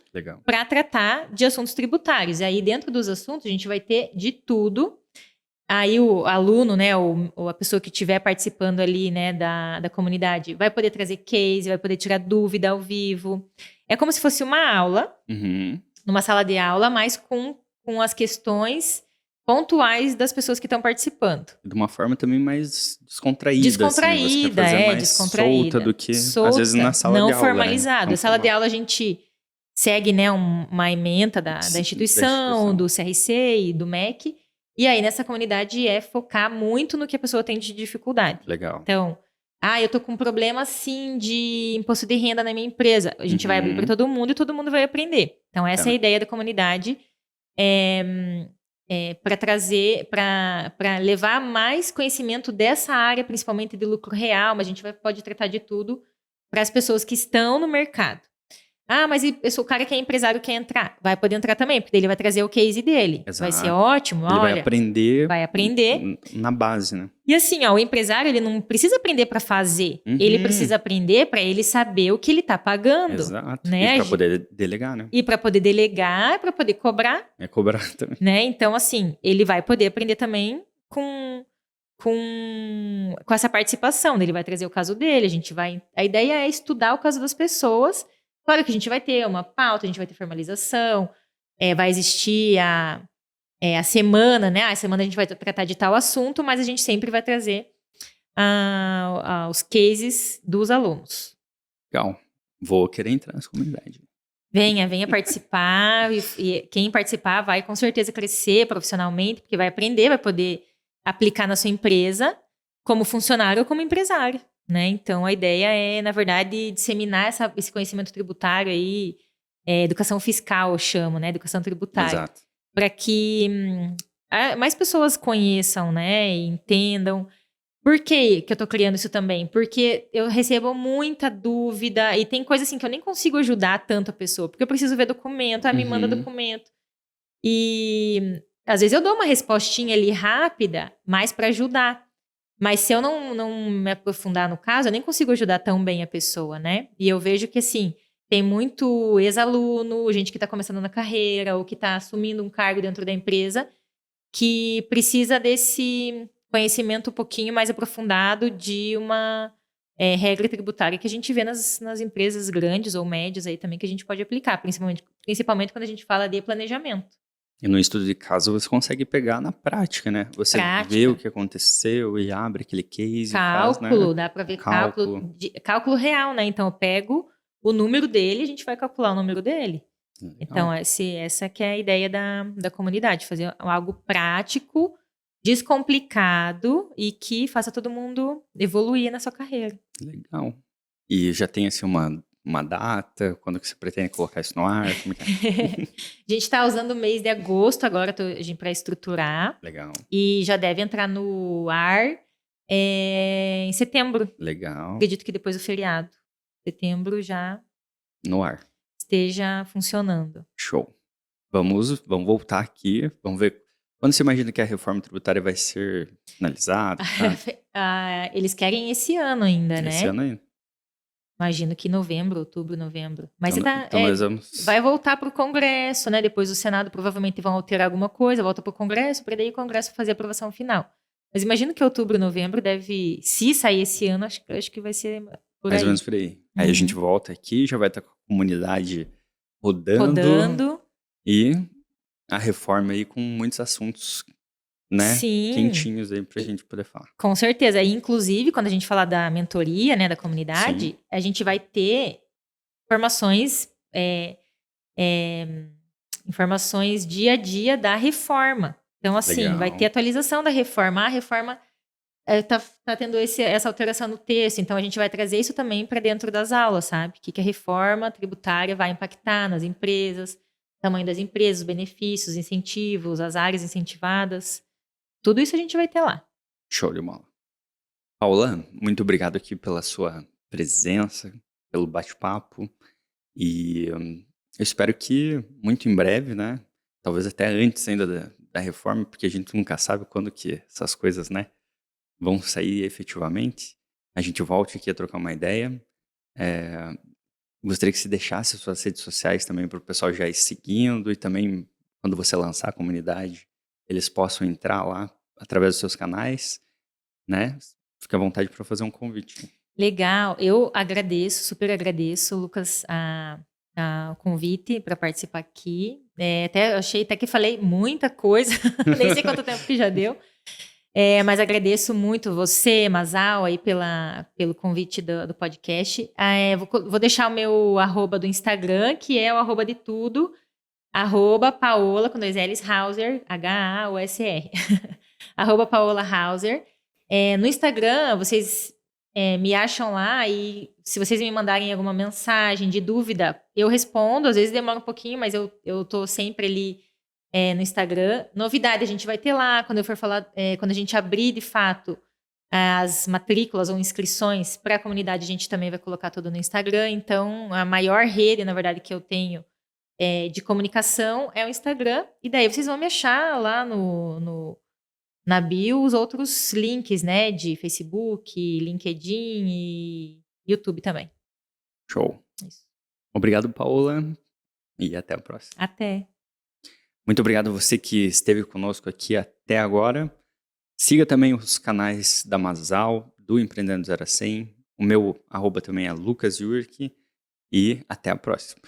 para tratar de assuntos tributários. E aí, dentro dos assuntos, a gente vai ter de tudo. Aí, o aluno, né, ou a pessoa que estiver participando ali, né, da comunidade, vai poder trazer case, vai poder tirar dúvida ao vivo. É como se fosse uma aula, numa sala de aula, mas com as questões pontuais das pessoas que estão participando. De uma forma também mais descontraída. Descontraída, assim, você quer fazer mais descontraída. solta do que, às vezes, na sala de aula. Não formalizado. Né? A sala de aula a gente segue, né, uma ementa da instituição, do CRC e do MEC. E aí, nessa comunidade, é focar muito no que a pessoa tem de dificuldade. Legal. Então, eu tô com um problema, assim, de imposto de renda na minha empresa. A gente vai abrir para todo mundo e todo mundo vai aprender. Então, essa é a ideia da comunidade. Para trazer, para levar mais conhecimento dessa área, principalmente de lucro real, mas a gente pode tratar de tudo para as pessoas que estão no mercado. Mas eu sou o cara que é empresário, quer entrar. Vai poder entrar também, porque ele vai trazer o case dele. Exato. Vai ser ótimo. Ele vai aprender. Vai aprender. Na base, né? E assim, o empresário, ele não precisa aprender para fazer. Ele precisa aprender para ele saber o que ele está pagando. Exato. Né? E para poder delegar, né? E para poder delegar, para poder cobrar. Cobrar também. Né? Então, assim, ele vai poder aprender também com essa participação. Ele vai trazer o caso dele, a ideia é estudar o caso das pessoas. Claro que a gente vai ter uma pauta, a gente vai ter formalização, vai existir a semana, né? A semana a gente vai tratar de tal assunto, mas a gente sempre vai trazer os cases dos alunos. Legal. Vou querer entrar nessa comunidade. Venha participar. E quem participar vai com certeza crescer profissionalmente, porque vai aprender, vai poder aplicar na sua empresa como funcionário ou como empresário. Né? Então, a ideia é, na verdade, disseminar esse conhecimento tributário aí, educação fiscal, eu chamo, né? Educação tributária. Exato. Para que mais pessoas conheçam, né? E entendam. Por que eu estou criando isso também? Porque eu recebo muita dúvida e tem coisa assim que eu nem consigo ajudar tanto a pessoa, porque eu preciso ver documento, me manda documento. E às vezes eu dou uma respostinha ali rápida, mais para ajudar. Mas se eu não me aprofundar no caso, eu nem consigo ajudar tão bem a pessoa, né? E eu vejo que, assim, tem muito ex-aluno, gente que está começando na carreira ou que está assumindo um cargo dentro da empresa que precisa desse conhecimento um pouquinho mais aprofundado de uma regra tributária que a gente vê nas empresas grandes ou médias aí também que a gente pode aplicar, principalmente quando a gente fala de planejamento. E no estudo de caso você consegue pegar na prática, né? Você vê o que aconteceu e abre aquele case. Cálculo, né? Dá para ver cálculo real, né? Então eu pego o número dele, a gente vai calcular o número dele. Legal. Então essa que é a ideia da comunidade, fazer algo prático, descomplicado e que faça todo mundo evoluir na sua carreira. Legal. E já tem assim uma uma data? Quando que você pretende colocar isso no ar? Como que é? A gente está usando o mês de agosto agora para estruturar. Legal, E já deve entrar no ar em setembro. legal. Acredito que depois do feriado. Setembro já No ar. esteja funcionando. Show. Vamos voltar aqui. Vamos ver. Quando você imagina que a reforma tributária vai ser finalizada? Tá? Eles querem esse ano ainda, né? Esse ano ainda. Imagino que novembro, outubro, novembro. Mas Então nós vamos. vai voltar para o Congresso, né? Depois do Senado provavelmente vão alterar alguma coisa, volta para o Congresso, para daí o Congresso fazer a aprovação final. Mas imagino que outubro, novembro deve, se sair esse ano, acho que vai ser por Mais aí. ou menos por aí. Aí a gente volta aqui, já vai estar com a comunidade rodando. Rodando. E a reforma aí com muitos assuntos, né? Sim. Quentinhos aí pra gente poder falar. Com certeza. E, inclusive, quando a gente falar da mentoria, né, da comunidade, Sim. a gente vai ter informações, informações dia a dia da reforma. Então, assim, Legal. vai ter atualização da reforma. A reforma tá tendo essa alteração no texto, então a gente vai trazer isso também para dentro das aulas, sabe? O que a reforma tributária vai impactar nas empresas, tamanho das empresas, os benefícios, incentivos, as áreas incentivadas. Tudo isso a gente vai ter lá. Show de bola. Paula, muito obrigado aqui pela sua presença, pelo bate-papo. E eu espero que muito em breve, né? Talvez até antes ainda da reforma, porque a gente nunca sabe quando que essas coisas, né, vão sair efetivamente. A gente volte aqui a trocar uma ideia. Gostaria que você deixasse as suas redes sociais também para o pessoal já ir seguindo e também, quando você lançar a comunidade, eles possam entrar lá através dos seus canais, né? Fique à vontade para fazer um convite. Legal, eu agradeço, super agradeço, Lucas, o convite para participar aqui. Achei até que falei muita coisa, nem sei quanto tempo que já deu. Mas agradeço muito você, Masal, aí pelo convite do podcast. Vou deixar o meu arroba do Instagram, que é o arroba de tudo, arroba Paola, com 2 L's, Hauser, H-A-U-S-R. Arroba Paola Hauser. No Instagram, vocês me acham lá e se vocês me mandarem alguma mensagem de dúvida, eu respondo. Às vezes demora um pouquinho, mas eu tô sempre ali no Instagram. Novidade a gente vai ter lá, quando eu for falar, quando a gente abrir de fato as matrículas ou inscrições para a comunidade, a gente também vai colocar tudo no Instagram. Então, a maior rede, na verdade, que eu tenho de comunicação é o Instagram. E daí vocês vão me achar lá na bio os outros links, né, de Facebook, LinkedIn e YouTube também. Show. Isso. Obrigado, Paola, e até a próxima. Até. Muito obrigado a você que esteve conosco aqui até agora. Siga também os canais da Masal, do Empreendendo 0 a 100. O meu arroba também é Lucas Yurk. E até a próxima.